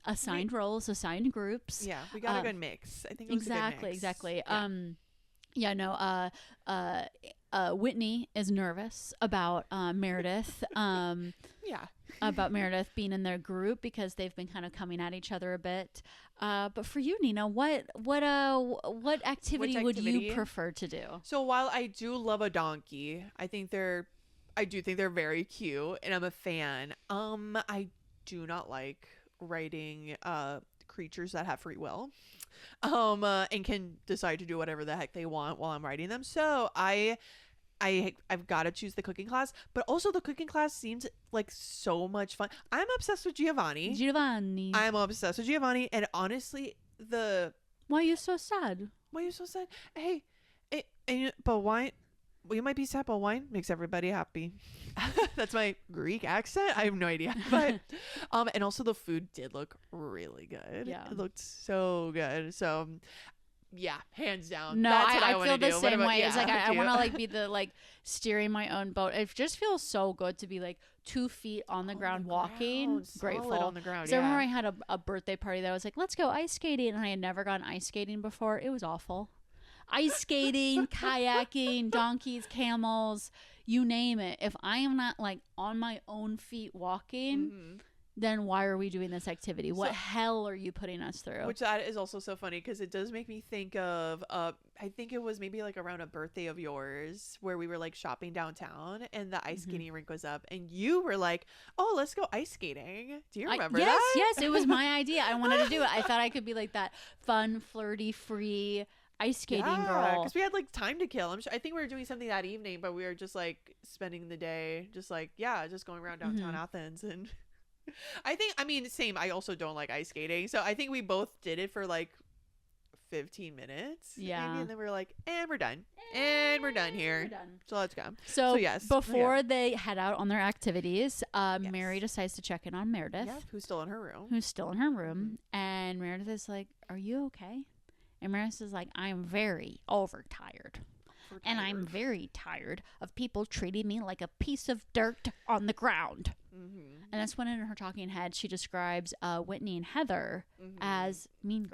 assigned roles, assigned groups.
Yeah, we got a good mix. I think it was a good mix.
Exactly. Whitney is nervous about Meredith. About Meredith being in their group because they've been kind of coming at each other a bit. But for you, Nina, what activity would you prefer to do?
So while I do love a donkey, I do think they're very cute, and I'm a fan. I do not like writing creatures that have free will. And can decide to do whatever the heck they want while I'm writing them. So I've got to choose the cooking class, but also the cooking class seems like so much fun. I'm obsessed with Giovanni. I'm obsessed with Giovanni, and honestly,
why are you so sad?
Hey, but wine. We might be sad, but wine makes everybody happy. That's my Greek accent. I have no idea, but and also the food did look really good. Yeah, it looked so good. So yeah, hands down.
No, I feel the same way. It's like I want to like be the like steering my own boat. It just feels so good to be like 2 feet on the ground walking. Grateful
on the ground.
So I remember I had a birthday party that I was like, let's go ice skating, and I had never gone ice skating before. It was awful. Ice skating, kayaking, donkeys, camels, you name it. If I am not like on my own feet walking, then why are we doing this activity? What hell are you putting us through?
Which that is also so funny because it does make me think of I think it was maybe like around a birthday of yours where we were like shopping downtown and the ice skating rink was up and you were like, oh, let's go ice skating. Do you remember that?
Yes, it was my idea. I wanted to do it. I thought I could be like that fun, flirty, free ice skating girl.
Because we had like time to kill. I think we were doing something that evening, but we were just like spending the day, just like just going around downtown Athens. And I mean, same. I also don't like ice skating, so I think we both did it for like 15 minutes. Maybe, and then we were like, and we're done. And we're done here. We're done. So let's go.
So yes. Before they head out on their activities, Mary decides to check in on Meredith.
Yeah, who's still in her room.
And Meredith is like, are you okay? And Meredith is like, I'm very overtired. And I'm very tired of people treating me like a piece of dirt on the ground. And that's when in her talking head, she describes Whitney and Heather as mean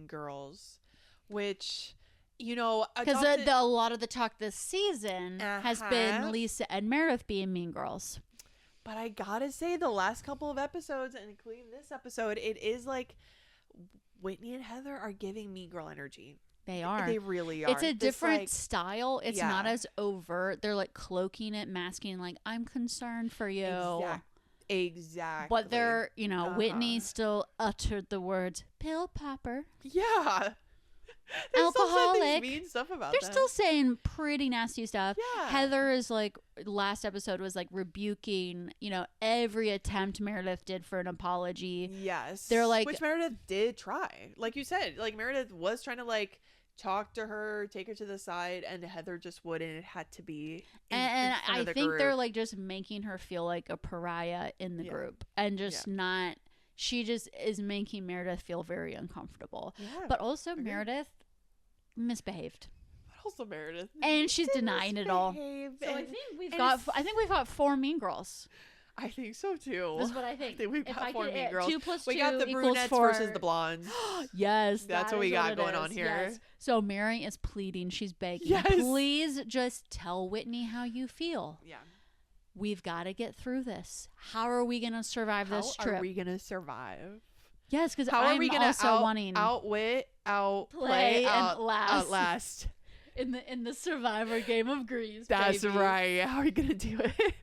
girls.
Which, you know,
because a lot of the talk this season has been Lisa and Meredith being mean girls.
But I gotta say, the last couple of episodes, and including this episode, it is like Whitney and Heather are giving mean girl energy.
They are.
They really are.
It's a different style. It's not as overt. They're like cloaking it, masking, like, I'm concerned for you.
Exactly.
But they're, you know, Whitney still uttered the words pill popper.
Yeah.
They alcoholic.
Still mean stuff about
They're still saying pretty nasty stuff.
Yeah.
Heather is like, last episode was like rebuking, you know, every attempt Meredith did for an apology.
Yes.
They're like,
which Meredith did try. Like you said, like Meredith was trying to like talk to her, take her to the side, and Heather just wouldn't. It had to be
and I think they're like just making her feel like a pariah in the group and just not. She just is making Meredith feel very uncomfortable. Yeah, but also Meredith misbehaved.
Also Meredith.
And she's denying it all. So I think we've got 4 mean girls.
I think so too.
That's what I think.
We've got 4 mean girls.
2 plus 2
we got the brunettes
4.
versus the blondes.
Yes,
that's what we got going on here.
Yes. So Mary is pleading. She's begging.
Yes.
Please just tell Whitney how you feel.
Yeah.
We've got to get through this. How are we going to survive this trip?
How are we going to survive?
Yes, because
how are we going to
outwit,
outplay,
and
outlast
in the Survivor game of Grease?
That's
baby.
right. How are we going to do it?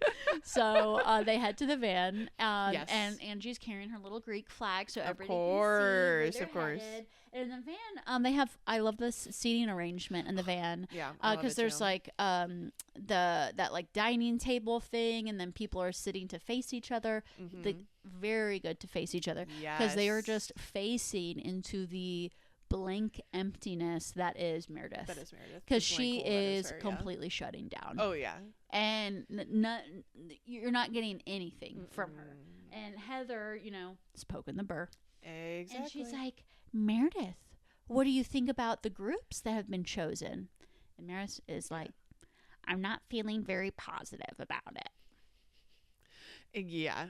So they head to the van, and Angie's carrying her little Greek flag, so everybody can see where they're headed. And in the van, they have, I love this seating arrangement in the van.
Yeah,
because there's like that like dining table thing, and then people are sitting to face each other. Very good to face each other because they are just facing into the blank emptiness that is Meredith. Because she is completely shutting down.
Oh yeah,
and you're not getting anything from her. And Heather, you know, is poking the burr.
Exactly.
And she's like, Meredith, what do you think about the groups that have been chosen? And Meredith is like, I'm not feeling very positive about it.
Yeah.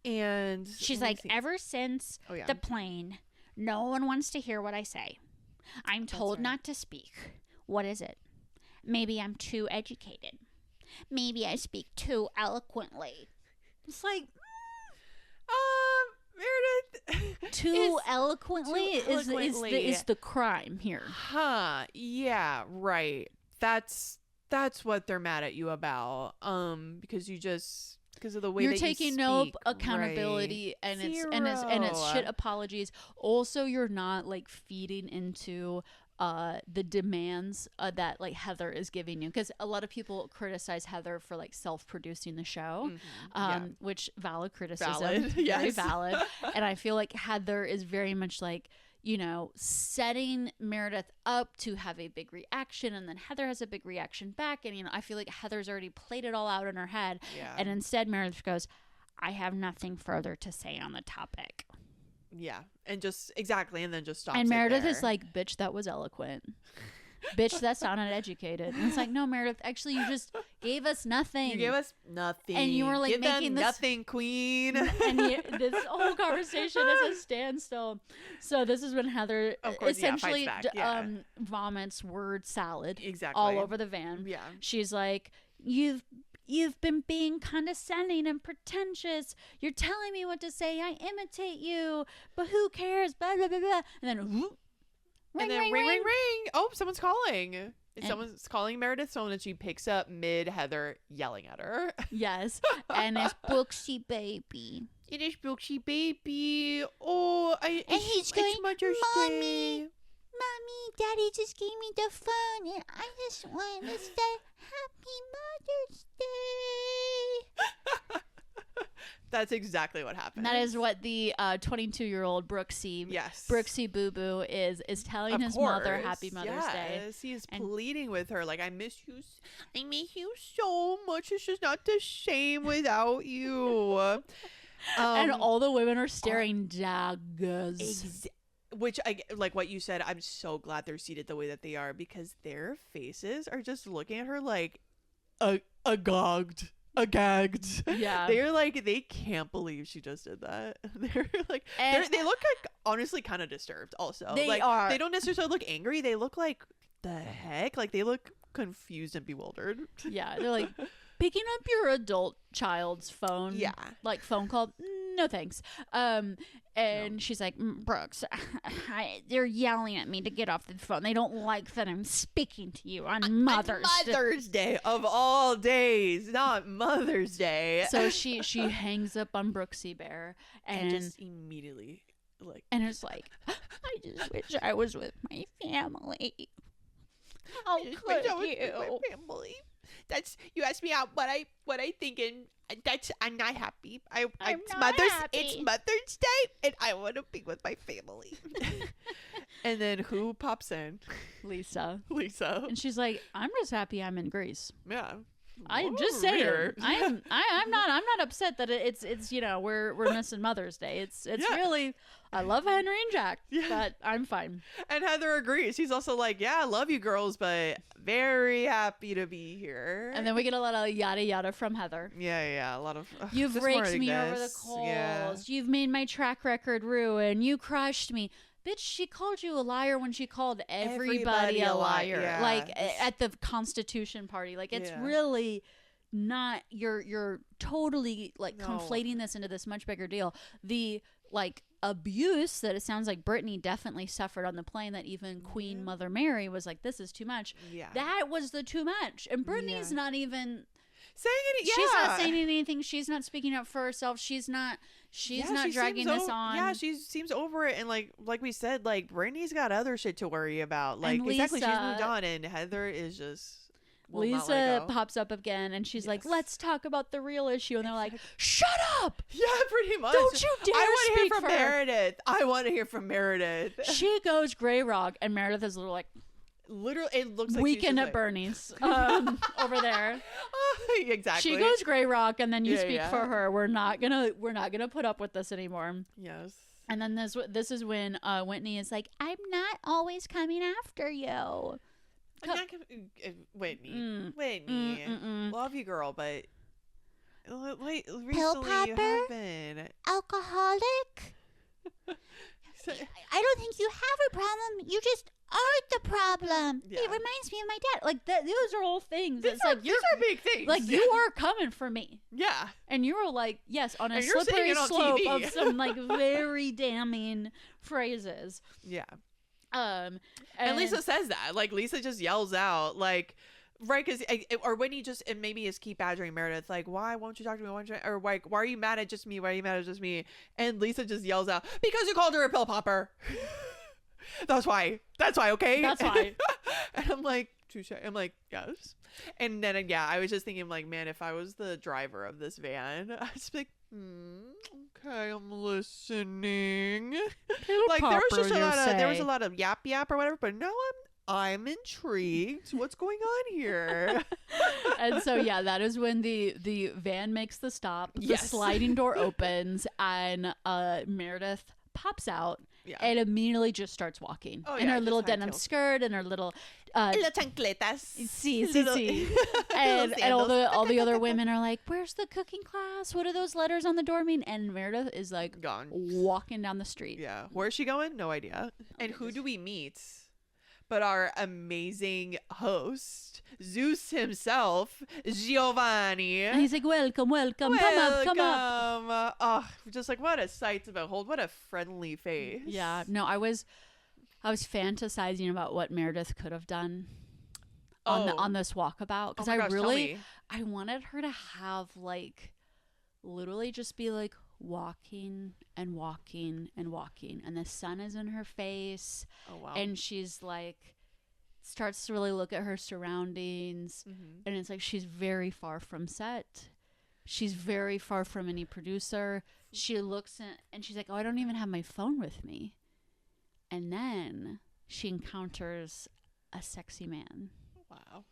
And
she's like, ever since the plane, no one wants to hear what I say. I'm told not to speak. What is it? Maybe I'm too educated. Maybe I speak too eloquently. It's like,
Meredith,
too eloquently is the crime here.
Huh? Yeah, right. That's what they're mad at you about. Because of the way
you're
that
taking
you
no
speak,
accountability,
right.
and it's shit apologies. Also, you're not like feeding into the demands that like Heather is giving you, because a lot of people criticize Heather for like self-producing the show, which valid criticism, very valid. And I feel like Heather is very much like, you know, setting Meredith up to have a big reaction, and then Heather has a big reaction back, and you know, I feel like Heather's already played it all out in her head, and instead Meredith goes, I have nothing further to say on the topic.
Yeah, and just exactly, and then just stops.
And Meredith is like, bitch, that was eloquent. Bitch, that sounded educated. And it's like, no, Meredith, actually, you just gave us nothing.
You gave us nothing.
And you were like,
give
making
them
this
nothing, queen.
And this whole conversation is a standstill. So this is when Heather essentially vomits word salad all over the van.
Yeah,
she's like, You've been being condescending and pretentious. You're telling me what to say. I imitate you, but who cares? Blah, blah, blah, blah. And then ring.
Oh, someone's calling. Someone's calling Meredith, so that she picks up mid Heather yelling at her.
Yes. And it's Brooksy baby.
It is Brooksy baby. Oh,
and he's going, Mommy, Mommy, Daddy just gave me the phone and I just want to say Happy Mother's Day.
That's exactly what happened.
That is what the 22-year-old Brooksy, Brooksy Boo Boo is telling
of
his
course.
mother Happy Mother's Day.
Yes, he is pleading with her like, I miss you so much. It's just not the same without you.
And all the women are staring daggers.
Which, like what you said, I'm so glad they're seated the way that they are, because their faces are just looking at her like gagged. Yeah, they're like, they can't believe she just did that. They're like, they look like honestly kind of disturbed. Also, they don't necessarily look angry. They look like, the heck, like they look confused and bewildered.
Yeah, they're like, picking up your adult child's phone. Yeah, like phone call. No thanks. And she's like, Brooks, they're yelling at me to get off the phone. They don't like that I'm speaking to you on Mother's
Day of all days, not Mother's Day.
So she hangs up on Brooksy Bear and
just immediately like,
and it's like, I just wish I was with my family. How could you?
My family. That's, you asked me out what I thinking. That's, I'm not happy. It's Mother's Day and I want to be with my family. And then who pops in?
Lisa.
And
she's like, I'm just happy I'm in Greece.
Yeah.
I'm just saying. I'm not upset that it's you know, we're missing Mother's Day. It's really, I love Henry and Jack, but I'm fine.
And Heather agrees. She's also like, yeah, I love you girls, but very happy to be here.
And then we get a lot of yada yada from Heather.
Yeah, a lot of.
You've raked me over the coals. Yeah. You've made my track record ruin. You crushed me. Bitch, she called you a liar when she called everybody a liar. Yeah. Like at the Constitution Party. Like it's really not, you're totally like conflating this into this much bigger deal. The like abuse that it sounds like Brittany definitely suffered on the plane, that even Queen Mother Mary was like, this is too much. Yeah. That was the too much. And Brittany's not even
saying anything.
She's not saying anything. She's not speaking up for herself. She's not dragging this on.
Yeah, she seems over it. And like we said, like Brittany's got other shit to worry about. Like exactly, she's moved on, and Heather is just.
Lisa pops up again and she's like, let's talk about the real issue. And they're like, shut up.
Yeah, pretty much.
Don't you dare speak for
Meredith. I want to hear from Meredith.
She goes gray rock and Meredith is literally
it looks like
Weekend at Bernie's over there.
Exactly.
She goes gray rock and then you speak for her. We're not gonna put up with this anymore.
Yes.
And then this is when Whitney is like, I'm not always coming after you.
Whitney, love you, girl, but wait, recently
pill popper,
you have been
alcoholic. I don't think you have a problem. You just aren't the problem. Yeah. It reminds me of my dad. Like those are all things.
These are big things.
Like you are coming for me.
Yeah.
And you were like, yes, on a slippery slope of some like very damning phrases.
Yeah. And Lisa says that, like Lisa just yells out, like, right, because or Whitney just, and maybe is keep badgering Meredith, like, why won't you talk to me? Or like, why are you mad at just me? Why are you mad at just me? And Lisa just yells out, because you called her a pill popper. That's why. Okay.
That's why.
And I'm like, touche. I'm like, yes. And then I was just thinking, like, man, if I was the driver of this van, I'd just be like, okay, I'm listening. Like there was a lot of yap or whatever, but now I'm intrigued. What's going on here?
And so that is when the van makes the stop. The sliding door opens and Meredith pops out and immediately just starts walking in her little denim skirt and her little
chancletas.
Sí. And all the other women are like, where's the cooking class? What do those letters on the door mean? And Meredith is like
gone,
walking down the street.
Yeah. Where is she going? No idea. And who do we meet but our amazing host, Zeus himself, Giovanni.
And he's like, welcome. Come up.
Oh, just like, what a sight to behold. What a friendly face.
Yeah. No, I was fantasizing about what Meredith could have done on this walkabout, because I wanted her to have like literally just be like, walking and walking and walking, and the sun is in her face.
Oh wow.
And she's like starts to really look at her surroundings, and it's like she's very far from set. She's very far from any producer. She looks and she's like, oh, I don't even have my phone with me. And then she encounters a sexy man.
Wow.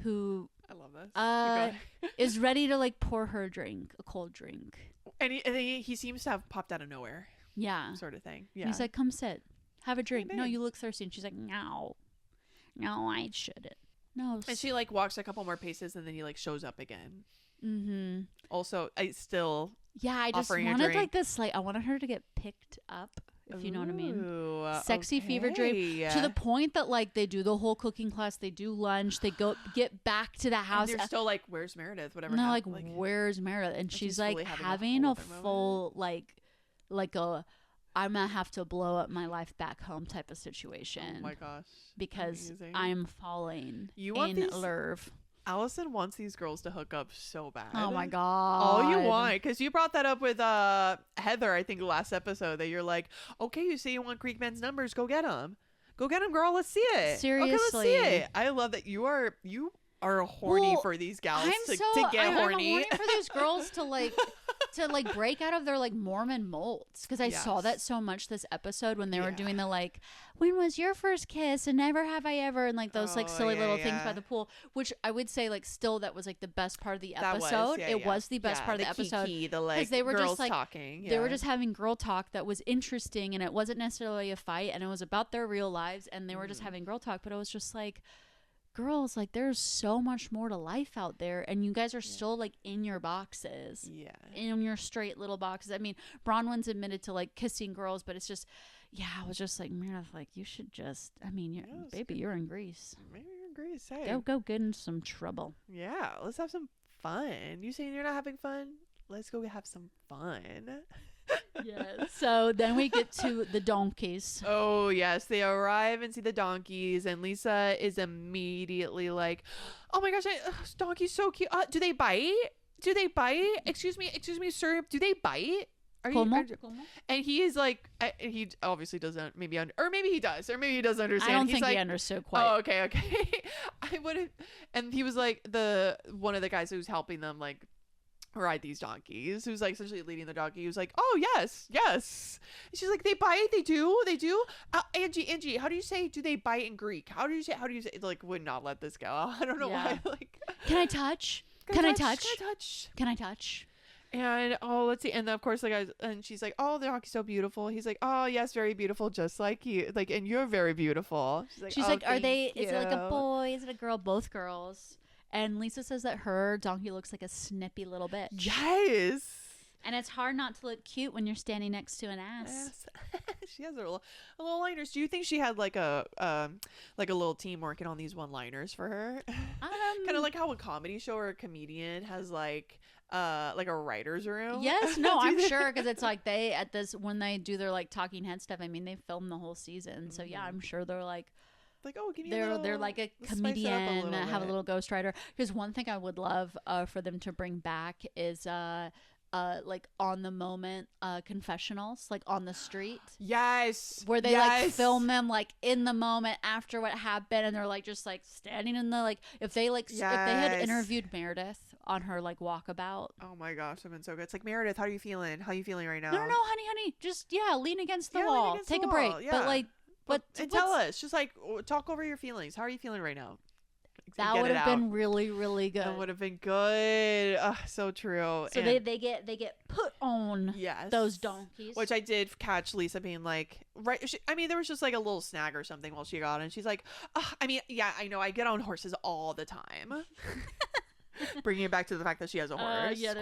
Who
I love this.
Is ready to like pour her a drink, a cold drink.
And he seems to have popped out of nowhere.
Yeah.
Sort of thing. Yeah.
And he's like, come sit. Have a drink.
Hey,
no, you look thirsty. And she's like, no, I shouldn't. No.
And she like walks a couple more paces and then he like shows up again.
Mm-hmm.
Also, I still.
Yeah, I just wanted like this, like I wanted her to get picked up, if you know what I mean. Sexy fever dream to the point that like they do the whole cooking class, they do lunch, they get back to the house.
And they're still like, "Where's Meredith?" Whatever.
No, like, where's Meredith? And she's like having a full like a I'm gonna have to blow up my life back home type of situation.
Oh my gosh!
Because
amazing.
I'm falling
in
love.
Allison wants these girls to hook up so bad.
Oh my god!
All you want, because you brought that up with Heather, I think, last episode. That you're like, okay, you say you want Greek men's numbers, go get them, girl. Let's see it.
Seriously,
okay, let's see it. I love that you are horny for these gals to get horny.
I'm horny for these girls to like break out of their like Mormon molds, because I saw that so much this episode when they were doing the like, when was your first kiss and never have I ever, and like those like silly little things by the pool, which I would say like still that was like the best part of the episode. It was the best part of the episode
because
they were
girls
just like
talking.
They were just having girl talk that was interesting, and it wasn't necessarily a fight, and it was about their real lives, and they were just having girl talk, but it was just like, girls, like there's so much more to life out there, and you guys are still like in your boxes, in your straight little boxes. I mean, Bronwyn's admitted to like kissing girls, but it's just, I was just like, Meredith, like you should just, I mean, you're in Greece. Maybe you're in Greece. Hey, go get in some trouble.
Yeah, let's have some fun. You saying you're not having fun? Let's go have some fun.
Yeah. So then we get to the donkeys.
Oh yes, they arrive and see the donkeys, and Lisa is immediately like, "Oh my gosh, donkey's so cute. Do they bite? Excuse me, sir. Do they bite? And he is like, he obviously doesn't. Or maybe he does, or maybe he doesn't understand.
I don't think he understood quite.
Oh, okay. I wouldn't. And he was like one of the guys who's helping them like ride these donkeys, who's like essentially leading the donkey. He was like, oh yes. And she's like, they bite. They do. Angie, how do you say, do they bite in Greek? How do you say it? Like, would not let this go. I don't know why. Like,
can I touch? Can I touch?
And let's see. And of course, the guys, and she's like, oh, the donkey's so beautiful. He's like, oh yes, very beautiful, just like you. Like, and you're very beautiful.
She's like, are they? Is it like a boy? Is it a girl? Both girls. And Lisa says that her donkey looks like a snippy little bitch.
Yes.
And it's hard not to look cute when you're standing next to an ass.
Yes. She has her little liners. Do you think she had like a little team working on these one-liners for her? Kind of like how a comedy show or a comedian has like a writer's room.
Yes, no, I'm sure, because it's like when they do their like talking head stuff. I mean, they film the whole season, so yeah, I'm sure they're like,
oh, give me
they're like a comedian, have a little ghostwriter. Because one thing I would love for them to bring back is like on the moment confessionals, like on the street.
Yes.
Where they like film them like in the moment after what happened, and they're like just like standing in the like, if they had interviewed Meredith on her like walkabout.
Oh my gosh, that'd been so good. It's like, Meredith, how are you feeling? How are you feeling right now?
No, honey, just lean against the wall, take a break. Yeah. But like,
and tell us, just like talk over your feelings. How are you feeling right now?
That would have been really, really good.
That would have been good. So true.
So they get put on those donkeys,
which I did catch Lisa being like, right. There was just like a little snag or something while she got, and she's like, I know, I get on horses all the time. Bringing it back to the fact that she has a horse.
There's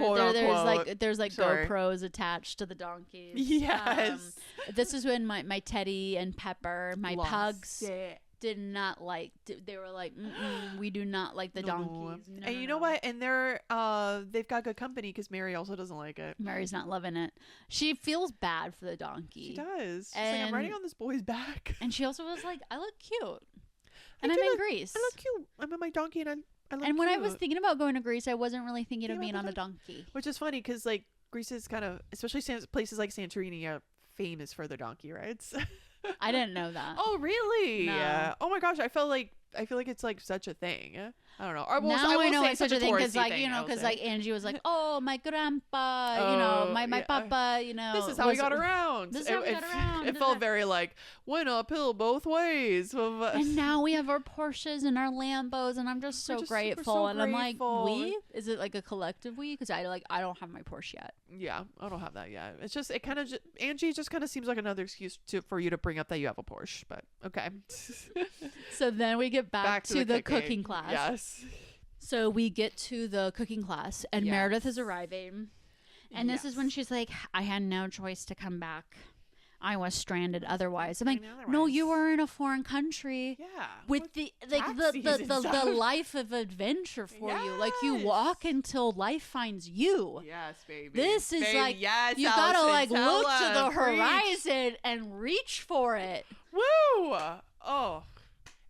GoPros attached to the donkeys.
Yes.
This is when my Teddy and Pepper, my pugs, did not like. They were like, we do not like the donkeys. No,
and you know what? And they've got good company, because Mary also doesn't like it.
Mary's not loving it. She feels bad for the donkey.
She does. She's like, I'm riding on this boy's back.
And she also was like, I look cute. And I'm in Greece.
I look cute. I'm on my donkey, and I look
when
cute.
I was thinking about going to Greece, I wasn't really thinking of being on a donkey.
Which is funny, because like Greece is kind of, especially places like Santorini, are famous for their donkey rides.
I didn't know that.
Oh, really?
No.
Oh my gosh, I feel like it's like such a thing. I don't know. Or, well,
Now I know
say
it's such a thing because, like,
thing,
you know, because
say.
like Angie was like, "Oh, my grandpa, you know, my
yeah.
papa, you know,
This is how we got around.
This is how we got around.
It felt very like went uphill both ways.
And now we have our Porsches and our Lambos, and I'm just so grateful. And I'm like, we? Is it like a collective we? Because I don't have my Porsche yet.
Yeah, I don't have that yet. It's just, it kind of, Angie just kind of seems like another excuse for you to bring up that you have a Porsche, but okay.
So then we get back to the cooking class.
Yes.
So we get to the cooking class, and Meredith is arriving. And this is when she's like, I had no choice to come back. I was stranded otherwise. I'm like, no, you were in a foreign country.
Yeah.
With the life of adventure for you. Like, you walk until life finds you.
Yes, baby.
This is like,
yes,
you
Allison,
gotta like look to the
preach.
horizon and reach for it.
Woo! Oh,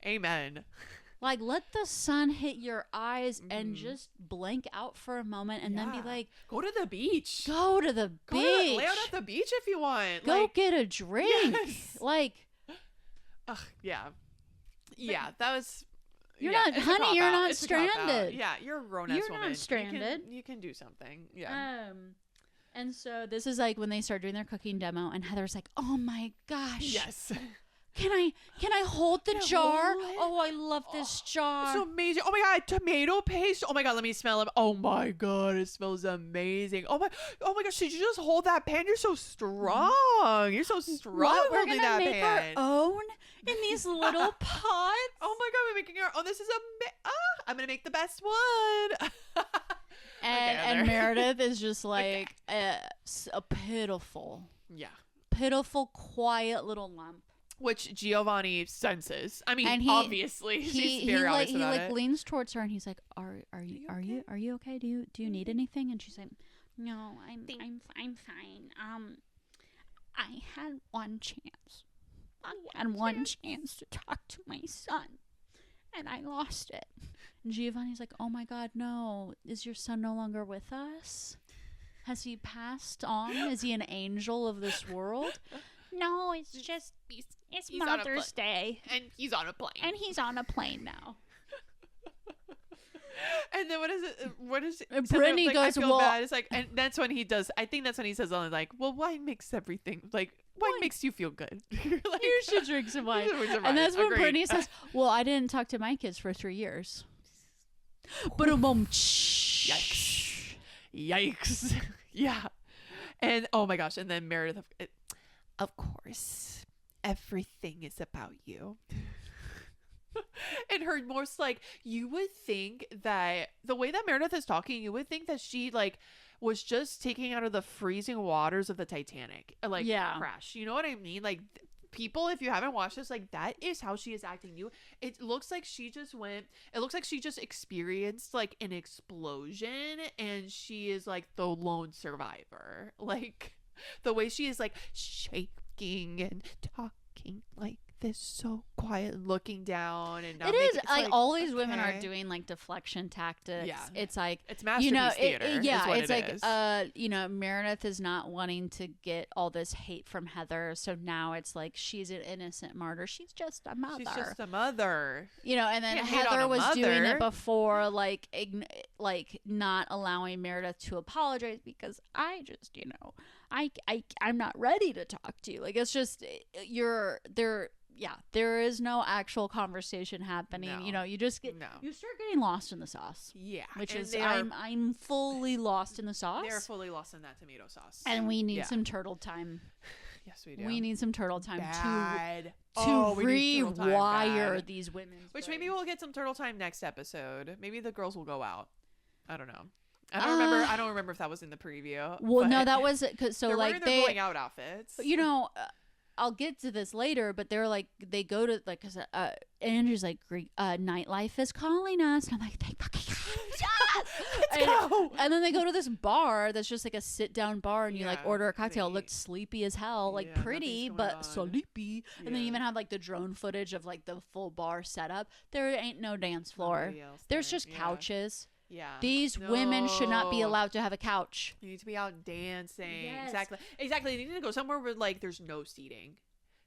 amen.
Like, let the sun hit your eyes and just blank out for a moment, and then be like,
go to the beach.
Go to the beach.
Lay out at the beach if you want.
Go
like,
get a drink.
Yes.
Like,
yeah. Yeah, that was.
You're not, honey, you're not
It's a cop-out.
stranded.
Yeah, you're a grown-ass woman.
You're not stranded.
You can do something. Yeah.
And so this is like when they start doing their cooking demo, and Heather's like, "Oh my gosh,
Yes.
Can I hold the jar?
Hold it?
Oh, I love this jar.
It's amazing. Oh my god, tomato paste. Oh my god, let me smell it. Oh my god, it smells amazing. Oh my gosh, did you just hold that pan? You're so strong. You're so strong.
What? We're
holding
gonna
that
make
pan.
our own in these little pots.
Oh my god, we're making our own. This is I'm gonna make the best one.
And Meredith is just like a pitiful, quiet little lump.
Which Giovanni senses. I mean,
and
obviously, she's very obvious
he
about it.
leans towards her and he's like, "Are you okay? Do you need anything?" And she's like, "No, I'm fine. I had one chance. One chance to talk to my son, and I lost it." And Giovanni's like, "Oh my God, no! Is your son no longer with us? Has he passed on? Is he an angel of this world?" No, it's just it's Mother's Day,
and he's on a plane.
Now.
And then what is it?
Brittany goes,
I feel
well,
bad. It's like, and that's when he does. I think that's when he says, like, well, wine makes everything. Like, wine makes you feel good. Like,
you should drink some wine. And that's when Brittany says, well, I didn't talk to my kids for 3 years. But
yikes. Yeah. And oh my gosh. And then Meredith, of course, everything is about you. And her most like, you would think that the way that Meredith is talking, you would think that she like was just taking out of the freezing waters of the Titanic, like crash. You know what I mean? Like, people, if you haven't watched this, like, that is how she is acting. It looks like she just experienced like an explosion, and she is like the lone survivor. Like, the way she is like shaking and talking like this, so quiet, and looking down, and
it is like all these women are doing like deflection tactics. Yeah, it's like
it's masterpiece theater.
It's like Meredith is not wanting to get all this hate from Heather, so now it's like she's an innocent martyr. She's just a mother. You know, and then Heather was doing it before, like not allowing Meredith to apologize because I'm not ready to talk to you. Like, it's just there is no actual conversation happening. No. You know, you just you start getting lost in the sauce. Yeah, which is I'm fully lost in the sauce.
They're fully lost in that tomato sauce,
and we need some turtle time.
Yes, we do.
We need some turtle time to rewire these women.
Which maybe we'll get some turtle time next episode. Maybe the girls will go out. I don't know. I don't remember if that was in the preview.
Well, no, that was so
they're
like
their going out outfits.
You know, I'll get to this later, but they're like, they go to like, cause Andrew's like, nightlife is calling us, and I'm like, thank fucking God, yes, let's go. And then they go to this bar that's just like a sit down bar, and you like order a cocktail. It looked sleepy as hell, like pretty but sleepy. And then you even have like the drone footage of like the full bar setup. There ain't no dance floor. There's just couches.
Yeah.
These women should not be allowed to have a couch.
You need to be out dancing.
Yes.
Exactly. You need to go somewhere where like there's no seating.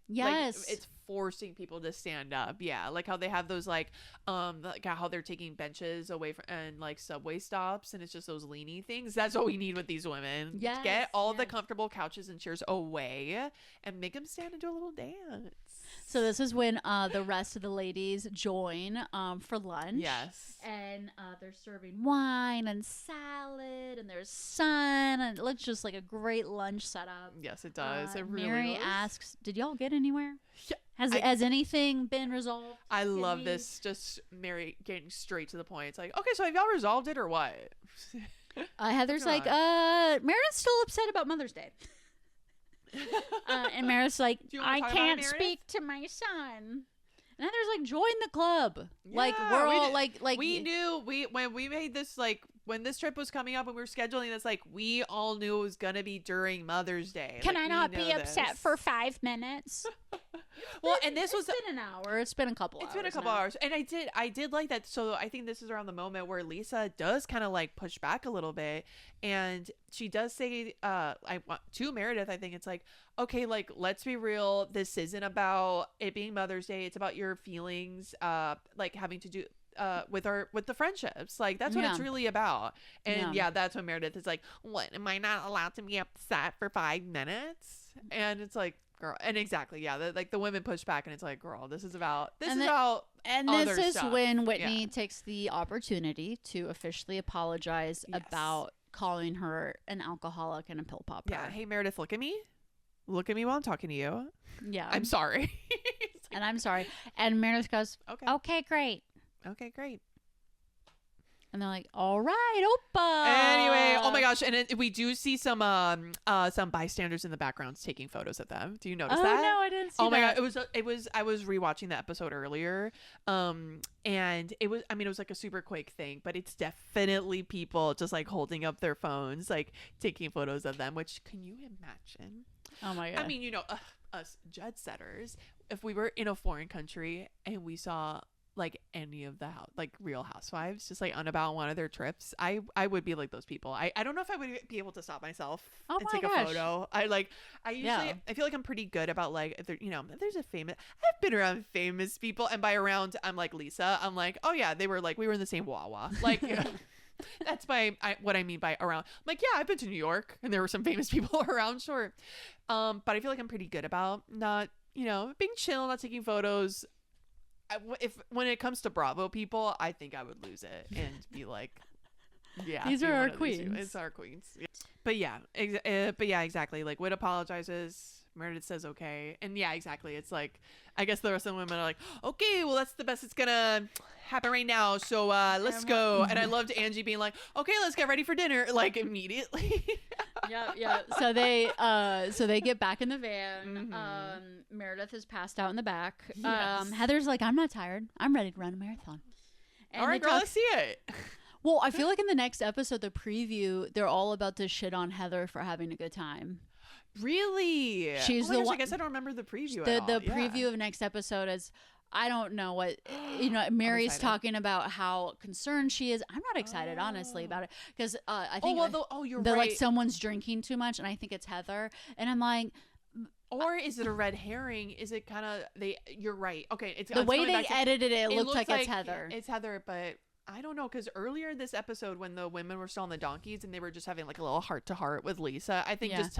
Yes.
Like, it's forcing people to stand up. Yeah. Like how they have those like how they're taking benches away from and like subway stops, and it's just those leany things. That's what we need with these women.
Yes.
Get all the comfortable couches and chairs away and make them stand and do a little dance.
So this is when the rest of the ladies join for lunch.
Yes.
And they're serving wine and salad, and there's sun, and it looks just like a great lunch setup.
Yes, it does. It really
Mary
does.
asks, "Did y'all get anywhere?
Yeah,
Has anything been resolved?"
I love this. Just Mary getting straight to the point. It's like, okay, so have y'all resolved it or what?
Heather's like, Meredith's still upset about Mother's Day. And Meredith's like, I can't speak to my son. And Heather's like, join the club.
Yeah,
like we're all like
we knew when we made this, like when this trip was coming up and we were scheduling this, like we all knew it was gonna be during Mother's Day.
Can
like,
I not be upset for 5 minutes?
Well, and this
it's been an hour. It's been a couple hours.
It's been a couple hours. And I did like that. So I think this is around the moment where Lisa does kind of like push back a little bit. And she does say, to Meredith, I think it's like, okay, like, let's be real. This isn't about it being Mother's Day. It's about your feelings, like having to do with the friendships. Like that's what it's really about. And that's when Meredith is like, what, am I not allowed to be upset for 5 minutes? And it's like, girl, and exactly, the women push back, and it's like, girl, this is about
and this is stuff. When Whitney takes the opportunity to officially apologize about calling her an alcoholic and a pill popper.
Yeah. Hey, Meredith, look at me while I'm talking to you.
Yeah,
I'm sorry.
And I'm sorry. And Meredith goes, okay, great. And they're like, all right, Opa.
Anyway, oh my gosh. And we do see some bystanders in the backgrounds taking photos of them. Do you notice that?
Oh, no, I didn't see that.
Oh my God. I was rewatching the episode earlier. And it was like a super quick thing, but it's definitely people just like holding up their phones, like taking photos of them, which can you imagine?
Oh my God.
I mean, us jet setters, if we were in a foreign country and we saw like any of the like Real Housewives just like on about one of their trips, I would be like those people. I don't know if I would be able to stop myself and take a photo. I feel like I'm pretty good about like if there's a famous, I've been around famous people, and by around I'm like Lisa, I'm like, oh yeah, they were like, we were in the same Wawa, like that's what I mean by around. I'm like, yeah, I've been to New York and there were some famous people around, sure, but I feel like I'm pretty good about not being chill, not taking photos. When it comes to Bravo people, I think I would lose it and be like, yeah,
these are our queens.
It's our queens. Yeah. But yeah, exactly. Like Whit apologizes. Meredith says okay, and yeah, exactly. It's like, I guess the rest of the women are like, okay, well that's the best it's gonna happen right now. So let's go. And I loved Angie being like, okay, let's get ready for dinner, like immediately.
Yeah. So they get back in the van. Meredith is passed out in the back.
Yes.
Heather's like, I'm not tired. I'm ready to run a marathon. And
all right, girl, let's see it.
Well, I feel like in the next episode, the preview, they're all about to shit on Heather for having a good time.
Really?
She's
the one. I guess I don't remember the preview.
The preview of next episode is, I don't know what, Mary's talking about how concerned she is. I'm not excited, honestly, about it, because I think
you're
they're
right.
like, someone's drinking too much, and I think it's Heather, and I'm like,
or is it a red herring? Is it kind of you're right. Okay, it's
the way they edited it looked like it's Heather.
It's Heather, but I don't know, because earlier this episode when the women were still on the donkeys and they were just having like a little heart to heart with Lisa, I think just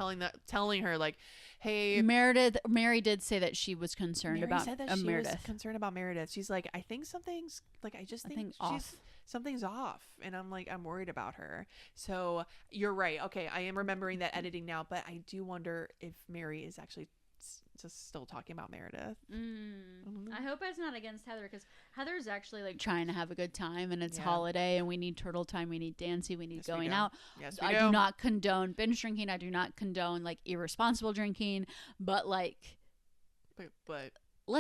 telling her like, hey,
Mary did say that she was concerned about Meredith.
Was concerned about Meredith. She's like, I think something's like, I just think something's off, and I'm like, I'm worried about her. So you're right. Okay, I am remembering that editing now, but I do wonder if Mary is actually just still talking about Meredith.
I hope it's not against Heather, because Heather's actually like trying to have a good time, and it's holiday, and we need turtle time, we need dancing, we need going out.
Yes,
I do not condone binge drinking. I do not condone like irresponsible drinking, but let's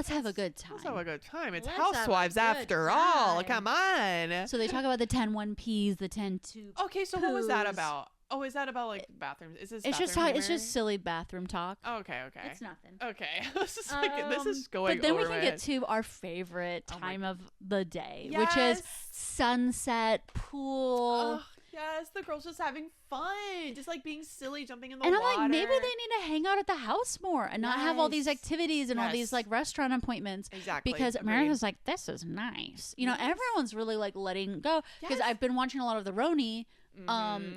have a good time.
Let's have a good time. It's Housewives after all. Come on.
So they talk about the 10-1 peas, the 10-2.
Okay, so what was that about? Oh, is that about like bathrooms? Is this?
It's just
bathroom
it's
humor?
just silly bathroom talk.
Oh, okay.
It's nothing.
Okay. This is like this is going.
But then we
over
can
my
get
head.
to our favorite time of the day,
Yes.
which is sunset pool.
Oh, yes, the girls just having fun, just like being silly, jumping in the
And I'm
water.
like, maybe they need to hang out at the house more and not have all these
Yes.
activities and all these
Yes.
like restaurant appointments.
Exactly.
Because
Agreed.
Meredith was like, this is nice. You know,
Yes.
everyone's really like letting go. Because
Yes.
I've been watching a lot of the Roni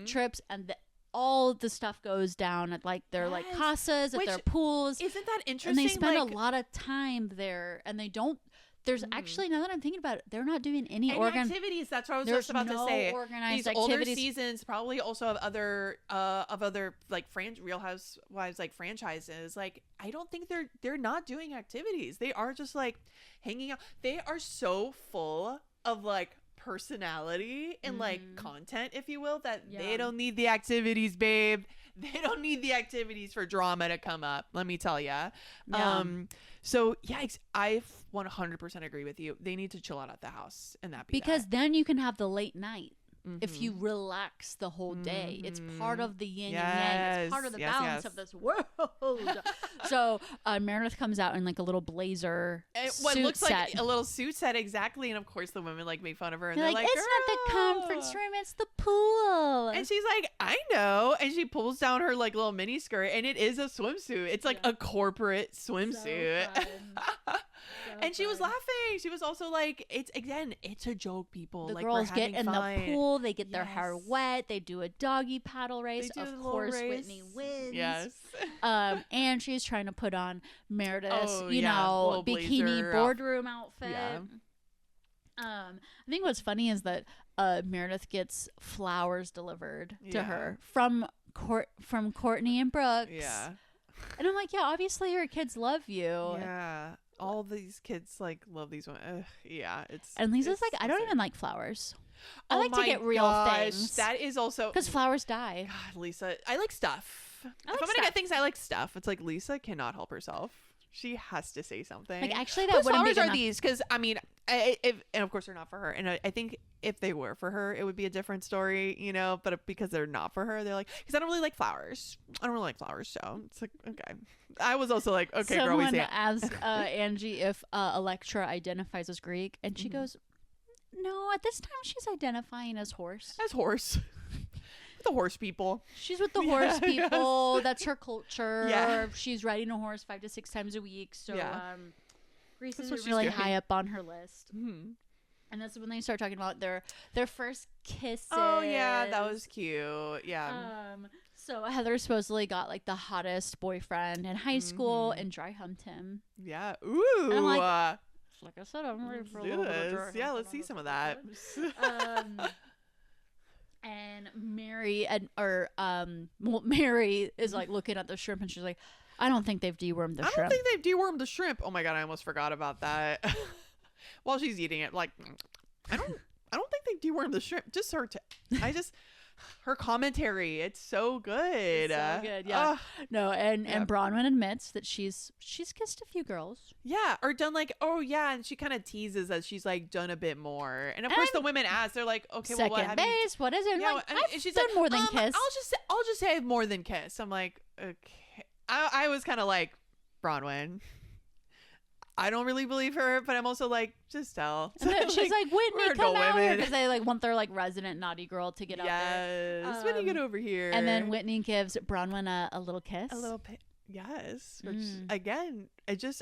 trips, and all the stuff goes down at like their like
Yes.
casas, at
Which
their pools.
Isn't that
And
interesting?
they spend
like,
a lot of time there, and they don't. There's actually, now that I'm thinking about it, they're not doing any
activities. That's what I was
There's
just about
no
to say.
organized
These older
activities.
seasons probably also of other like Real Housewives like franchises. Like I don't think they're not doing activities. They are just like hanging out. They are so full of like personality and like content, if you will, that they don't need the activities, babe. They don't need the activities for drama to come up. Let me tell ya. So yeah, I 100% agree with you. They need to chill out at the house and that be
because
that.
then you can have the late night. If you relax the whole day, it's part of the yin and yang. It's part of the balance of this world. So Meredith comes out in like a little blazer
What
suit
looks
set.
like a little suit set, exactly. And of course the women like make fun of her and
They're
they're
like,
like,
it's not the conference room, it's the pool.
and she's like, I know. And she pulls down her like little mini skirt and it is a swimsuit. It's like a corporate swimsuit. And she was laughing. She was also like, it's a joke, people.
The
like,
girls
we're
get
having
in
fun.
the pool, they get their hair wet, they do a doggy paddle race.
They do
Of
a little
course,
race.
Whitney wins.
Yes.
And she's trying to put on Meredith's,
little
bikini
blazer
boardroom outfit.
Yeah.
I think what's funny is that Meredith gets flowers delivered to her from Courtney and Brooks.
Yeah.
And I'm like, yeah, obviously your kids love you.
Yeah. All these kids like love these women. Yeah, it's.
And Lisa's
it's
like, I don't
insane.
even like flowers. I
Oh
like to
my
get real
gosh,
things.
That is also
Because flowers die.
God, Lisa. I like stuff.
like
if I'm gonna
stuff.
get things, I like stuff. It's like Lisa cannot help herself. She has to say something.
Like, actually, that
Whose
wouldn't be
flowers are
enough.
these? Because I mean, and of course they're not for her. And I think if they were for her, it would be a different story, you know. But because they're not for her, they're like, because I don't really like flowers. I don't really like flowers, so it's like okay. I was also like, okay, girl, we
Someone
see it.
asked Angie if Electra identifies as Greek, and she goes, "No, at this time she's identifying as horse.
As horse. The horse people.
She's with the horse
yes.
people. That's her culture.
Yeah.
She's riding a horse 5 to 6 times a week. So Greece
That's
is
what she's
really
doing.
high up on her list.
Mm-hmm.
And that's when they start talking about their first kisses.
Oh yeah, that was cute. Yeah.
So Heather supposedly got like the hottest boyfriend in high school and dry humped him.
Yeah. Ooh.
And I'm like I said, I'm ready for a little bit of dry
Yeah,
hump
let's
on
see
this
some of that.
And Mary Mary is like looking at the shrimp and she's like, I don't think they've dewormed the
I
shrimp.
don't think they've dewormed the shrimp. Oh my god, I almost forgot about that. While she's eating it, like I don't think they dewormed the shrimp. Just her commentary. It's so good.
It's so good, yeah. No, and Bronwyn admits that she's kissed a few girls.
Yeah, or done like, oh yeah, and she kind of teases that she's like done a bit more. And of course the women ask, they're like, okay, well, what
Second
have
base, what is it?
Yeah,
Like,
and
I've
she's
done
like,
more than kiss.
I'll just say more than kiss. I'm like, okay. I was kind of like, Bronwyn, I don't really believe her, but I'm also like, just tell.
And then she's like,
we're
Whitney, come
adult
out here,
women.
because they like want their like resident naughty girl to get out there.
Yes, Whitney, get over here.
And then Whitney gives Bronwyn a little kiss.
a little bit. Yes. Which, again,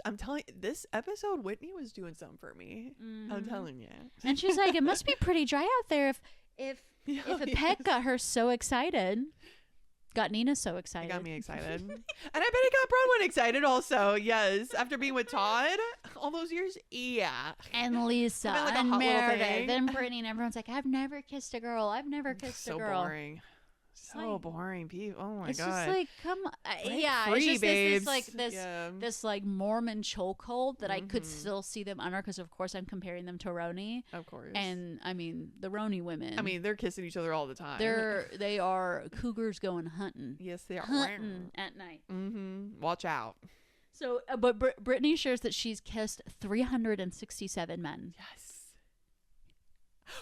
I'm telling this episode, Whitney was doing something for me. I'm telling you.
And she's like, it must be pretty dry out there if a pet got her so excited. Got Nina so excited.
It got me excited. And I bet it got Bronwyn excited also. Yes. After being with Todd all those years. Yeah.
And Lisa
And then, like, a
and
hot little
Meredith
thing.
and Brittany and everyone's like, I've never kissed a girl. I've never kissed a
So
girl.
boring. So
like-
boring, people. Oh my
It's
god.
just like, come on.
Break
Yeah,
free,
it's just
babes.
this like Mormon chokehold that I could still see them under, because of course I'm comparing them to Roni.
Of course.
And I mean, the Roni women.
I mean, they're kissing each other all the time.
they are cougars going hunting.
Yes, they are.
Hunting at night.
Watch out.
So, but Brittany shares that she's kissed 367 men.
Yes.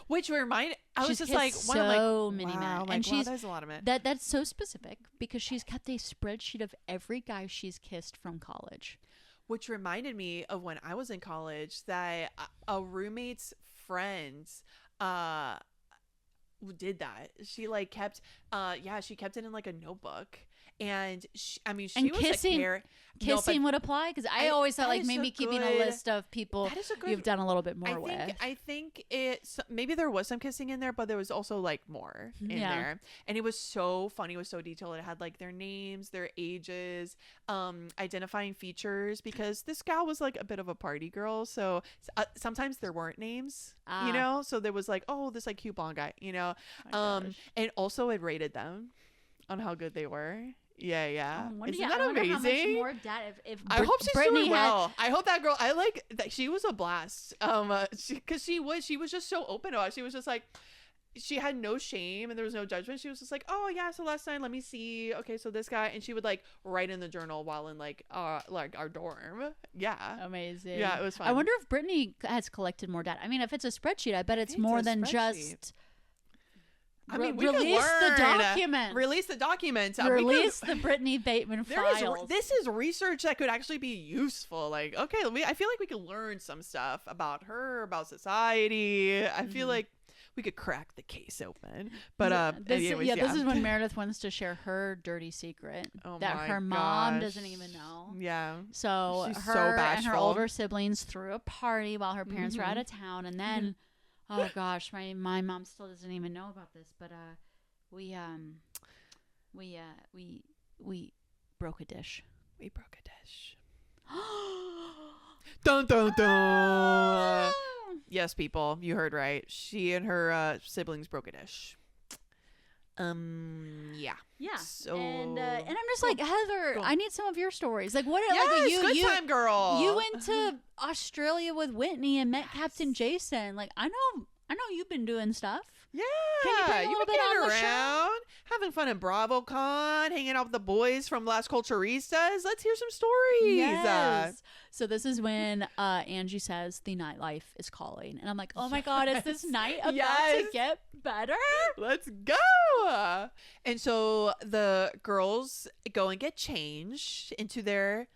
Which reminded, I was
She's
just
kissed
like,
so many
wow,
men,
like,
and
wow,
she's
that's a lot of men.
that's so specific because she's kept a spreadsheet of every guy she's kissed from college.
Which reminded me of when I was in college that a roommate's friend did that. She like kept she kept it in like a notebook. And she was
kissing, kissing would apply, because I always thought like maybe keeping a list of people you've done a little bit more with.
I think it's maybe there was some kissing in there, but there was also like more in there. And it was so funny. It was so detailed. It had like their names, their ages, identifying features, because this gal was like a bit of a party girl. So sometimes there weren't names, you know, so there was like, oh, this like cute blonde guy, you know, and also it rated them on how good they were. Yeah. Isn't that amazing? How much more if I hope she's doing well. I hope that girl. I like that she was a blast. Because she was just so open about it. She was just like, she had no shame and there was no judgment. She was just like, oh yeah, so last night, let me see. Okay, so this guy, and she would like write in the journal while in like our dorm. Yeah, amazing. Yeah, it was fun.
I wonder if Brittany has collected more data. I mean, if it's a spreadsheet, I bet it's more than just.
I mean,
release the document.
Release the document.
Release the Brittany Bateman files.
This is research that could actually be useful. Like, okay, I feel like we could learn some stuff about her, about society. I feel like we could crack the case open. But
this is when Meredith wants to share her dirty secret that her mom doesn't even know.
Yeah.
So
she's
her and her older siblings threw a party while her parents were out of town, and then. Oh gosh, my mom still doesn't even know about this, but we broke a dish.
We broke a dish. Dun dun dun. Yes, people, you heard right. She and her siblings broke a dish. Yeah. So
and I'm just like, Heather, I need some of your stories. Like, what?
Yes,
like
good time, girl.
You went to Australia with Whitney and met Captain Jason. Like, I know you've been doing stuff.
Yeah.
Can you bring a little bit on the show?
Having fun in BravoCon, hanging out with the boys from Las Culturistas. Let's hear some stories.
Yes. So this is when Angie says the nightlife is calling. And I'm like, oh my God, is this night about to get better?
Let's go. And so the girls go and get changed into their,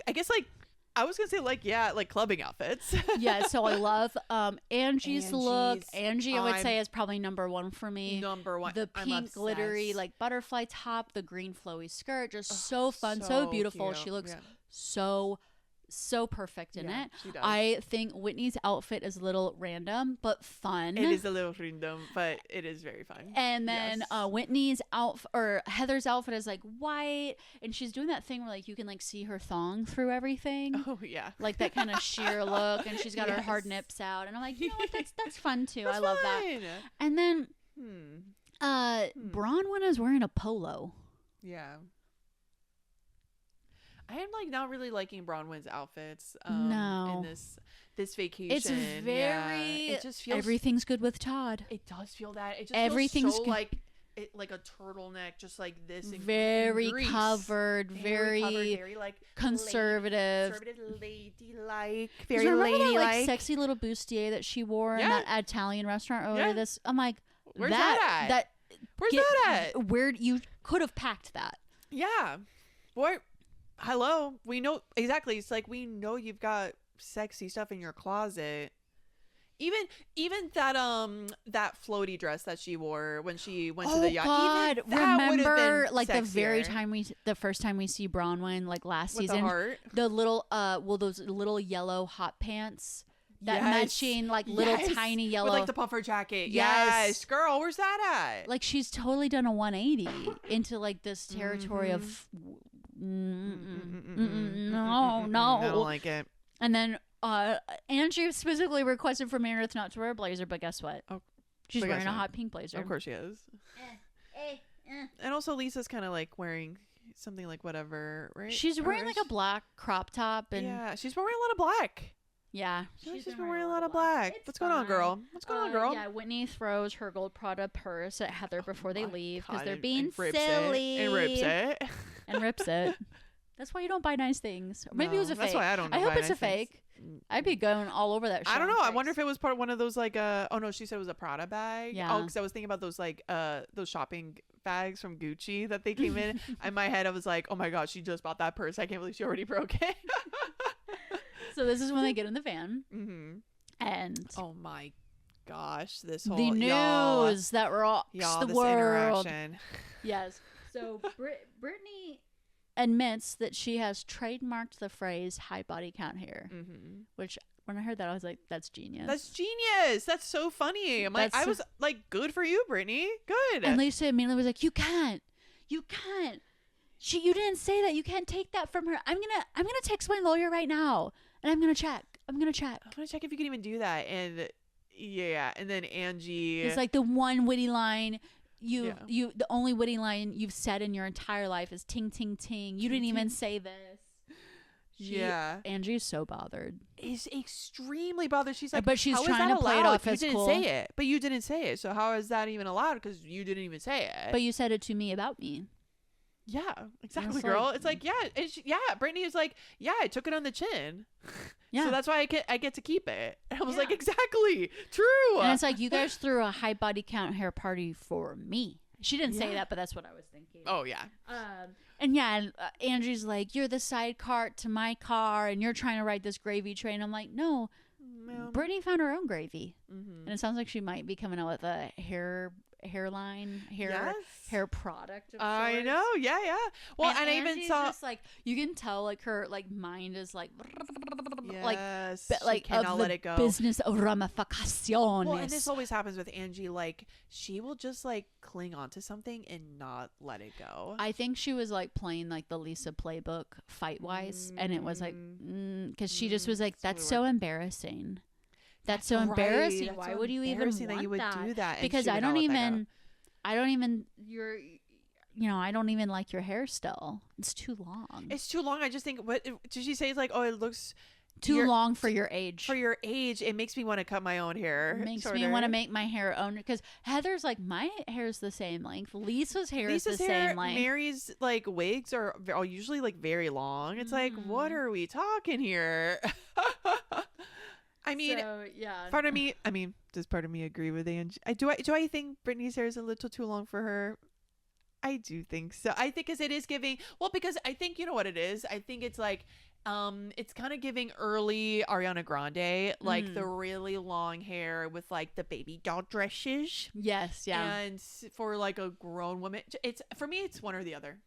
I guess like, I was gonna say like clubbing outfits.
Yeah, so I love Angie's look. Angie, I would say, is probably number one for me.
Number one.
The pink glittery like butterfly top, the green flowy skirt, just so fun, so beautiful. Cute. She looks so perfect in it.
She does.
I think Whitney's outfit is a little random but fun.
It is a little random, but it is very fun.
And then Whitney's outfit, or Heather's outfit, is like white, and she's doing that thing where like you can like see her thong through everything.
Oh yeah,
like that kind of sheer look, and she's got her hard nips out, and I'm like, you know what, that's fun too. I love that. And then Bronwyn is wearing a polo.
Yeah. I am like not really liking Bronwyn's outfits.
No.
In this vacation,
it's very.
It just feels
everything's good with Todd.
It does feel that. It just
everything's
feels so like a turtleneck, just like this.
Very covered, very
like
conservative,
ladylike,
very ladylike. That, like, sexy little bustier that she wore in that Italian restaurant earlier this. I'm like,
where's that at? Where's that at?
Where you could have packed that?
Yeah. What? Hello, we know exactly. It's like we know you've got sexy stuff in your closet. Even that floaty dress that she wore when she went to the yacht.
God,
even that
remember like
sexier.
the first time we see Bronwyn, like last season,
the heart?
The little those little yellow hot pants. That matching like little tiny yellow
with like the puffer jacket. Yes, girl, where's that at?
Like she's totally done a 180 into like this territory of no.
I don't like it.
And then Angie specifically requested for Meredith not to wear a blazer, but guess what?
Oh,
she's wearing a hot pink blazer.
Of course she is. And also Lisa's kind of like wearing something like whatever, right?
She's wearing like a black crop top, and
she's wearing a lot of black.
Yeah,
she's been wearing a lot of black. What's going on, girl? What's going on, girl?
Yeah, Whitney throws her gold Prada purse at Heather before they leave because they're being silly.
And rips it.
And rips it. That's why you don't buy nice things. Or maybe it was a fake.
That's why I don't.
I hope
buy
it's a
nice things.
fake. I'd be going all over that shit.
I don't know.
on
I
fakes.
wonder if it was part of one of those like oh no, she said it was a Prada bag.
Yeah.
Oh, because I was thinking about those like those shopping bags from Gucci that they came in. In my head I was like, oh my god, she just bought that purse. I can't believe she already broke it.
So this is when they get in the van.
Mm-hmm.
And
oh my gosh, this whole
the news that rocks the
this
world.
interaction.
Yes. So Brittany admits that she has trademarked the phrase high body count here, which when I heard that I was like, that's genius.
That's genius. That's so funny. I'm like, I was like, good for you, Brittany. Good.
And Lisa immediately was like, you can't. You didn't say that. You can't take that from her. I'm gonna text my lawyer right now, and I'm gonna check
if you can even do that. And yeah, and then Angie,
it's like the one witty line the only witty line you've said in your entire life is ting ting ting. You didn't even say this. Angie's so bothered.
Is extremely bothered. She's like,
but she's trying to play it off as cool.
You didn't say it, but you didn't say it. So how is that even allowed? Because you didn't even say it.
But you said it to me about me.
Yeah, exactly, girl. It's like, Brittany is like, yeah, I took it on the chin. Yeah. So that's why I get to keep it. And I was like, exactly. True.
And it's like, you guys threw a high body count hair party for me. She didn't say that, but that's what I was thinking.
Oh, yeah.
And Angie's like, you're the sidecar to my car, and you're trying to ride this gravy train. I'm like, no. Brittany found her own gravy. And it sounds like she might be coming out with a hairline, hair product.
I know. Yeah. Well, and I even saw
just like, you can tell like her like mind is like
like cannot let it go.
Business of ramificaciones.
Well, and this always happens with Angie. Like, she will just like cling on to something and not let it go.
I think she was like playing like the Lisa playbook fight wise, and it was like because she just was like, that's so embarrassing. That's so embarrassing.
That's
Why
so
would you even want
that you would do that? And
because I don't even I don't even like your hair still. It's too long.
It's too long. I just think, what did she say? It's like, oh, it looks
too long for your age.
For your age, it makes me want to cut my own hair.
It makes me want to make my hair own, because Heather's like, my hair's the same length. Lisa's hair is the same length.
Mary's like wigs are usually like very long. It's like, what are we talking here? I mean, part of me, does part of me agree with Angie? Do I think Brittany's hair is a little too long for her? I do think so. I think because it is giving, because I think, you know what it is? I think it's like, it's kind of giving early Ariana Grande, like the really long hair with like the baby doll dresses.
Yes, yeah.
And for like a grown woman, for me, it's one or the other.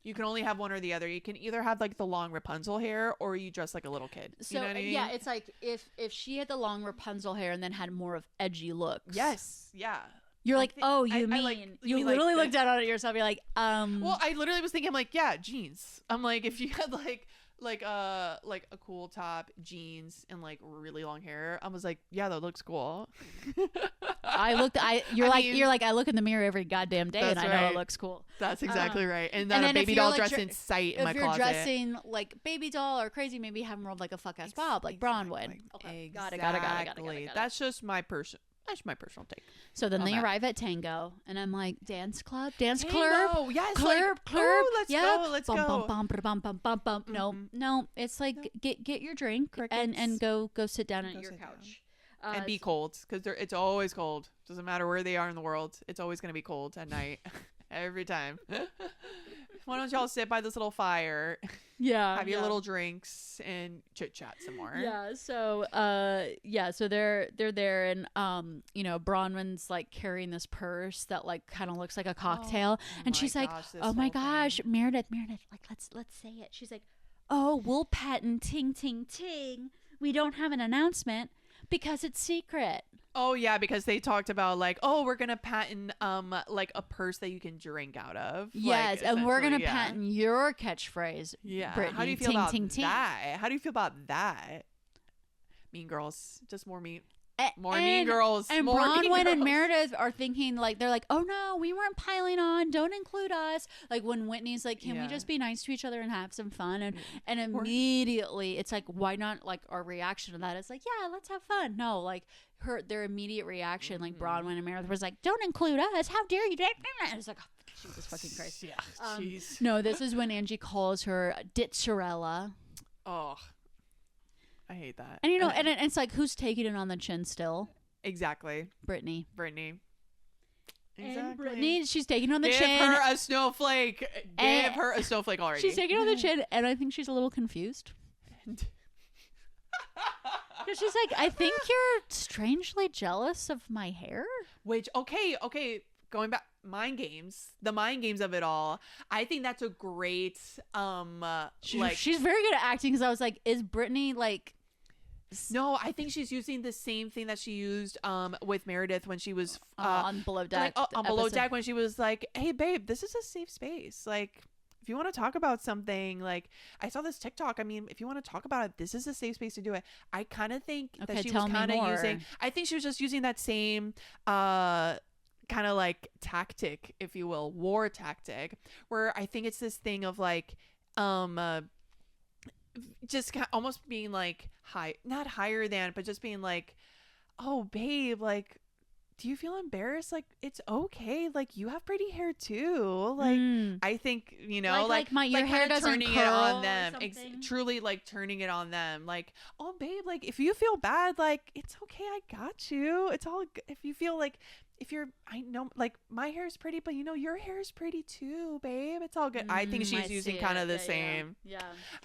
You can only have one or the other. You can either have like the long Rapunzel hair, or you dress like a little kid.
So
you know what I mean?
Yeah, it's like if she had the long Rapunzel hair and then had more of edgy looks.
Yes, yeah.
You're like, you literally looked down on it yourself. You're like,
Well, I literally was thinking, I'm like, yeah, jeans. I'm like, if you had like a cool top, jeans, and like really long hair, I was like, yeah, that looks cool. I look in the mirror every goddamn day, and I know it looks cool. That's exactly right. And then a baby doll dress in sight in my closet.
If you're dressing like baby doll or crazy, maybe have them rolled like a fuck ass bob, like Braun would.
Okay, got it. That's just my personal take.
So then they arrive at Tango, and I'm like, dance club, dance
Tango,
club,
yes,
club.
Let's go.
No, it's like get your drink and go sit down at your couch.
And be cold, because it's always cold. Doesn't matter where they are in the world. It's always going to be cold at night. Every time. Why don't y'all sit by this little fire?
Yeah.
Have your little drinks and chit chat some more.
Yeah. So so they're there, and Bronwyn's like carrying this purse that like kind of looks like a cocktail, and she's like, oh my gosh, Meredith, like let's say it. She's like, oh, we'll patent ting ting ting. We don't have an announcement because it's secret.
Oh yeah, because they talked about like, oh, we're gonna patent like a purse that you can drink out of.
Yes, and we're gonna patent your catchphrase.
Yeah.
Brittany.
How do you feel about that? How do you feel about that? Mean Girls, just more meat. Mean Girls.
And Bronwyn and Meredith are thinking like, they're like, oh no, we weren't piling on. Don't include us. Like when Whitney's like, can we just be nice to each other and have some fun? And immediately it's like, why not? Like our reaction to that is like, yeah, let's have fun. No, like their immediate reaction, like Bronwyn and Meredith was like, don't include us. How dare you? It's like, Jesus fucking Christ.
Yeah, jeez.
No, this is when Angie calls her Ditzarella.
Oh, I hate that.
And and it's like, who's taking it on the chin still?
Exactly.
Brittany.
Exactly.
And Brittany, she's taking it on the
Give
chin.
Give her a snowflake. Give her a snowflake already.
She's taking it on the chin, and I think she's a little confused. Because she's like, I think you're strangely jealous of my hair.
Which, okay. Going back, the mind games of it all. I think that's a great,
she's very good at acting, because I was like, is Brittany like...
No, I think she's using the same thing that she used with Meredith when she was
on Below Deck.
On Below Deck, when she was like, hey, babe, this is a safe space. Like, if you want to talk about something, like, I saw this TikTok. I mean, if you want to talk about it, this is a safe space to do it. I kind of think that she was kind of using... I think she was just using that same... kind of like tactic, if you will, war tactic, where I think it's this thing of like just almost being like not higher than, but just being like, oh babe, like, do you feel embarrassed? Like, it's okay, like, you have pretty hair too. Like, I think, your hair doesn't
turning
curl
it
on them. Truly, like, turning it on them. Like, oh babe, like, if you feel bad, like, it's okay, I got you. It's all good. If you feel like, I know, like, my hair is pretty, but your hair is pretty too, babe. It's all good. I think she's using kind of the same.
Yeah.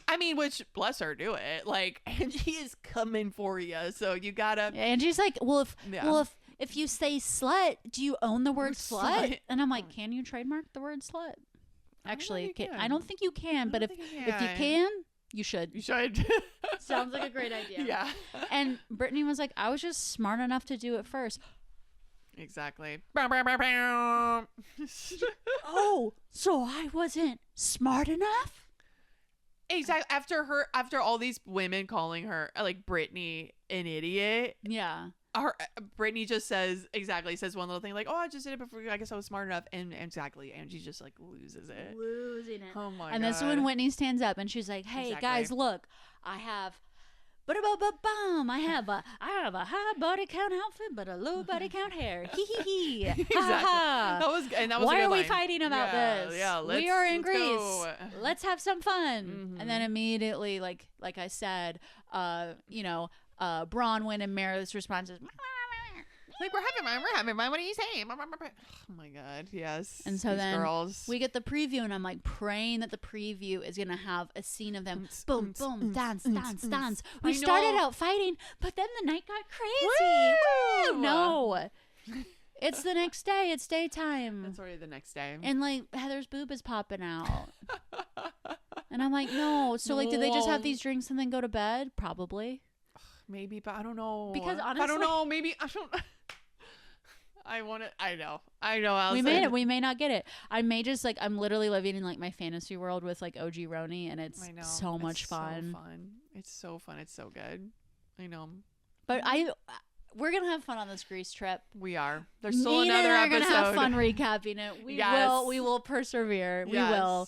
I mean, which, bless her, do it. Like, Angie is coming for you, so you gotta.
Yeah, Angie's like, if you say slut, do you own the word slut? And I'm like, can you trademark the word slut? Actually, I don't think you can, but if you can, you should. You should. Sounds like a great idea.
Yeah.
And Brittany was like, I was just smart enough to do it first.
Exactly.
Oh, so I wasn't smart enough?
Exactly. After all these women calling her, like, Brittany an idiot.
Yeah.
Brittany just says one little thing like, oh, I just did it before, I guess I was smart enough, and exactly, Angie just like losing it. Oh my god.
And this is when Whitney stands up and she's like, hey, guys, look, I have I have a high body count outfit, but a low body count hair. Hee hee hee.
Exactly. That was Why
are we
line.
Fighting about this?
Yeah,
we are in Greece.
Go.
Let's have some fun. Mm-hmm. And then immediately, like I said, Bronwyn and Meredith's response is,
like, we're having fun. What are you saying? Oh my god, yes.
And so then we get the preview, and I'm like praying that the preview is gonna have a scene of them boom, boom, dance. We started out fighting, but then the night got crazy. Woo! No. It's the next day. It's daytime.
It's already the next day.
And like Heather's boob is popping out. And I'm like, no. So like, did they just have these drinks and then go to bed? Probably.
Maybe, but I don't know.
Because honestly,
I don't know. Maybe I don't. I want it. I know. Allison.
We may not get it. I may just like, I'm literally living in like my fantasy world with like OG Roni, and it's so much fun.
So fun. It's so fun. It's so good. I know.
But we're gonna have fun on this Greece trip.
We are. There's still another episode. We're gonna have
fun recapping it. We will persevere. Yes. We will.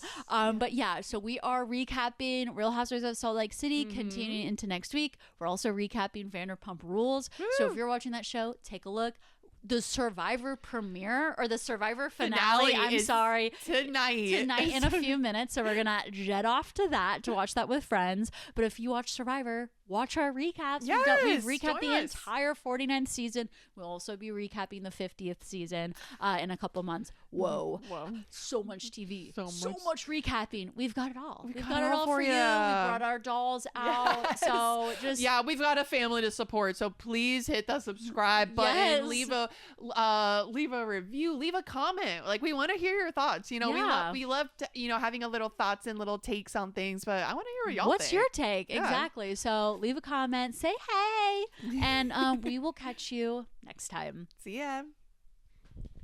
But yeah, so we are recapping Real Housewives of Salt Lake City, continuing into next week. We're also recapping Vanderpump Rules. Woo! So if you're watching that show, take a look. The Survivor premiere or the Survivor finale tonight in a few minutes, so we're gonna jet off to that to watch that with friends. But if you watch Survivor, watch our recaps. We've recapped the entire 49th season. We'll also be recapping the 50th season in a couple months. Whoa. So much TV, so much recapping. We've got it all. We've got it all for you. We brought our dolls out. Yes. So
we've got a family to support, so please hit the subscribe button. Yes. Leave a review, leave a comment. Like, we want to hear your thoughts. We love to, having a little thoughts and little takes on things, but I want to hear what y'all
What's your take? Yeah. Exactly. So leave a comment, say hey, and we will catch you next time.
See ya.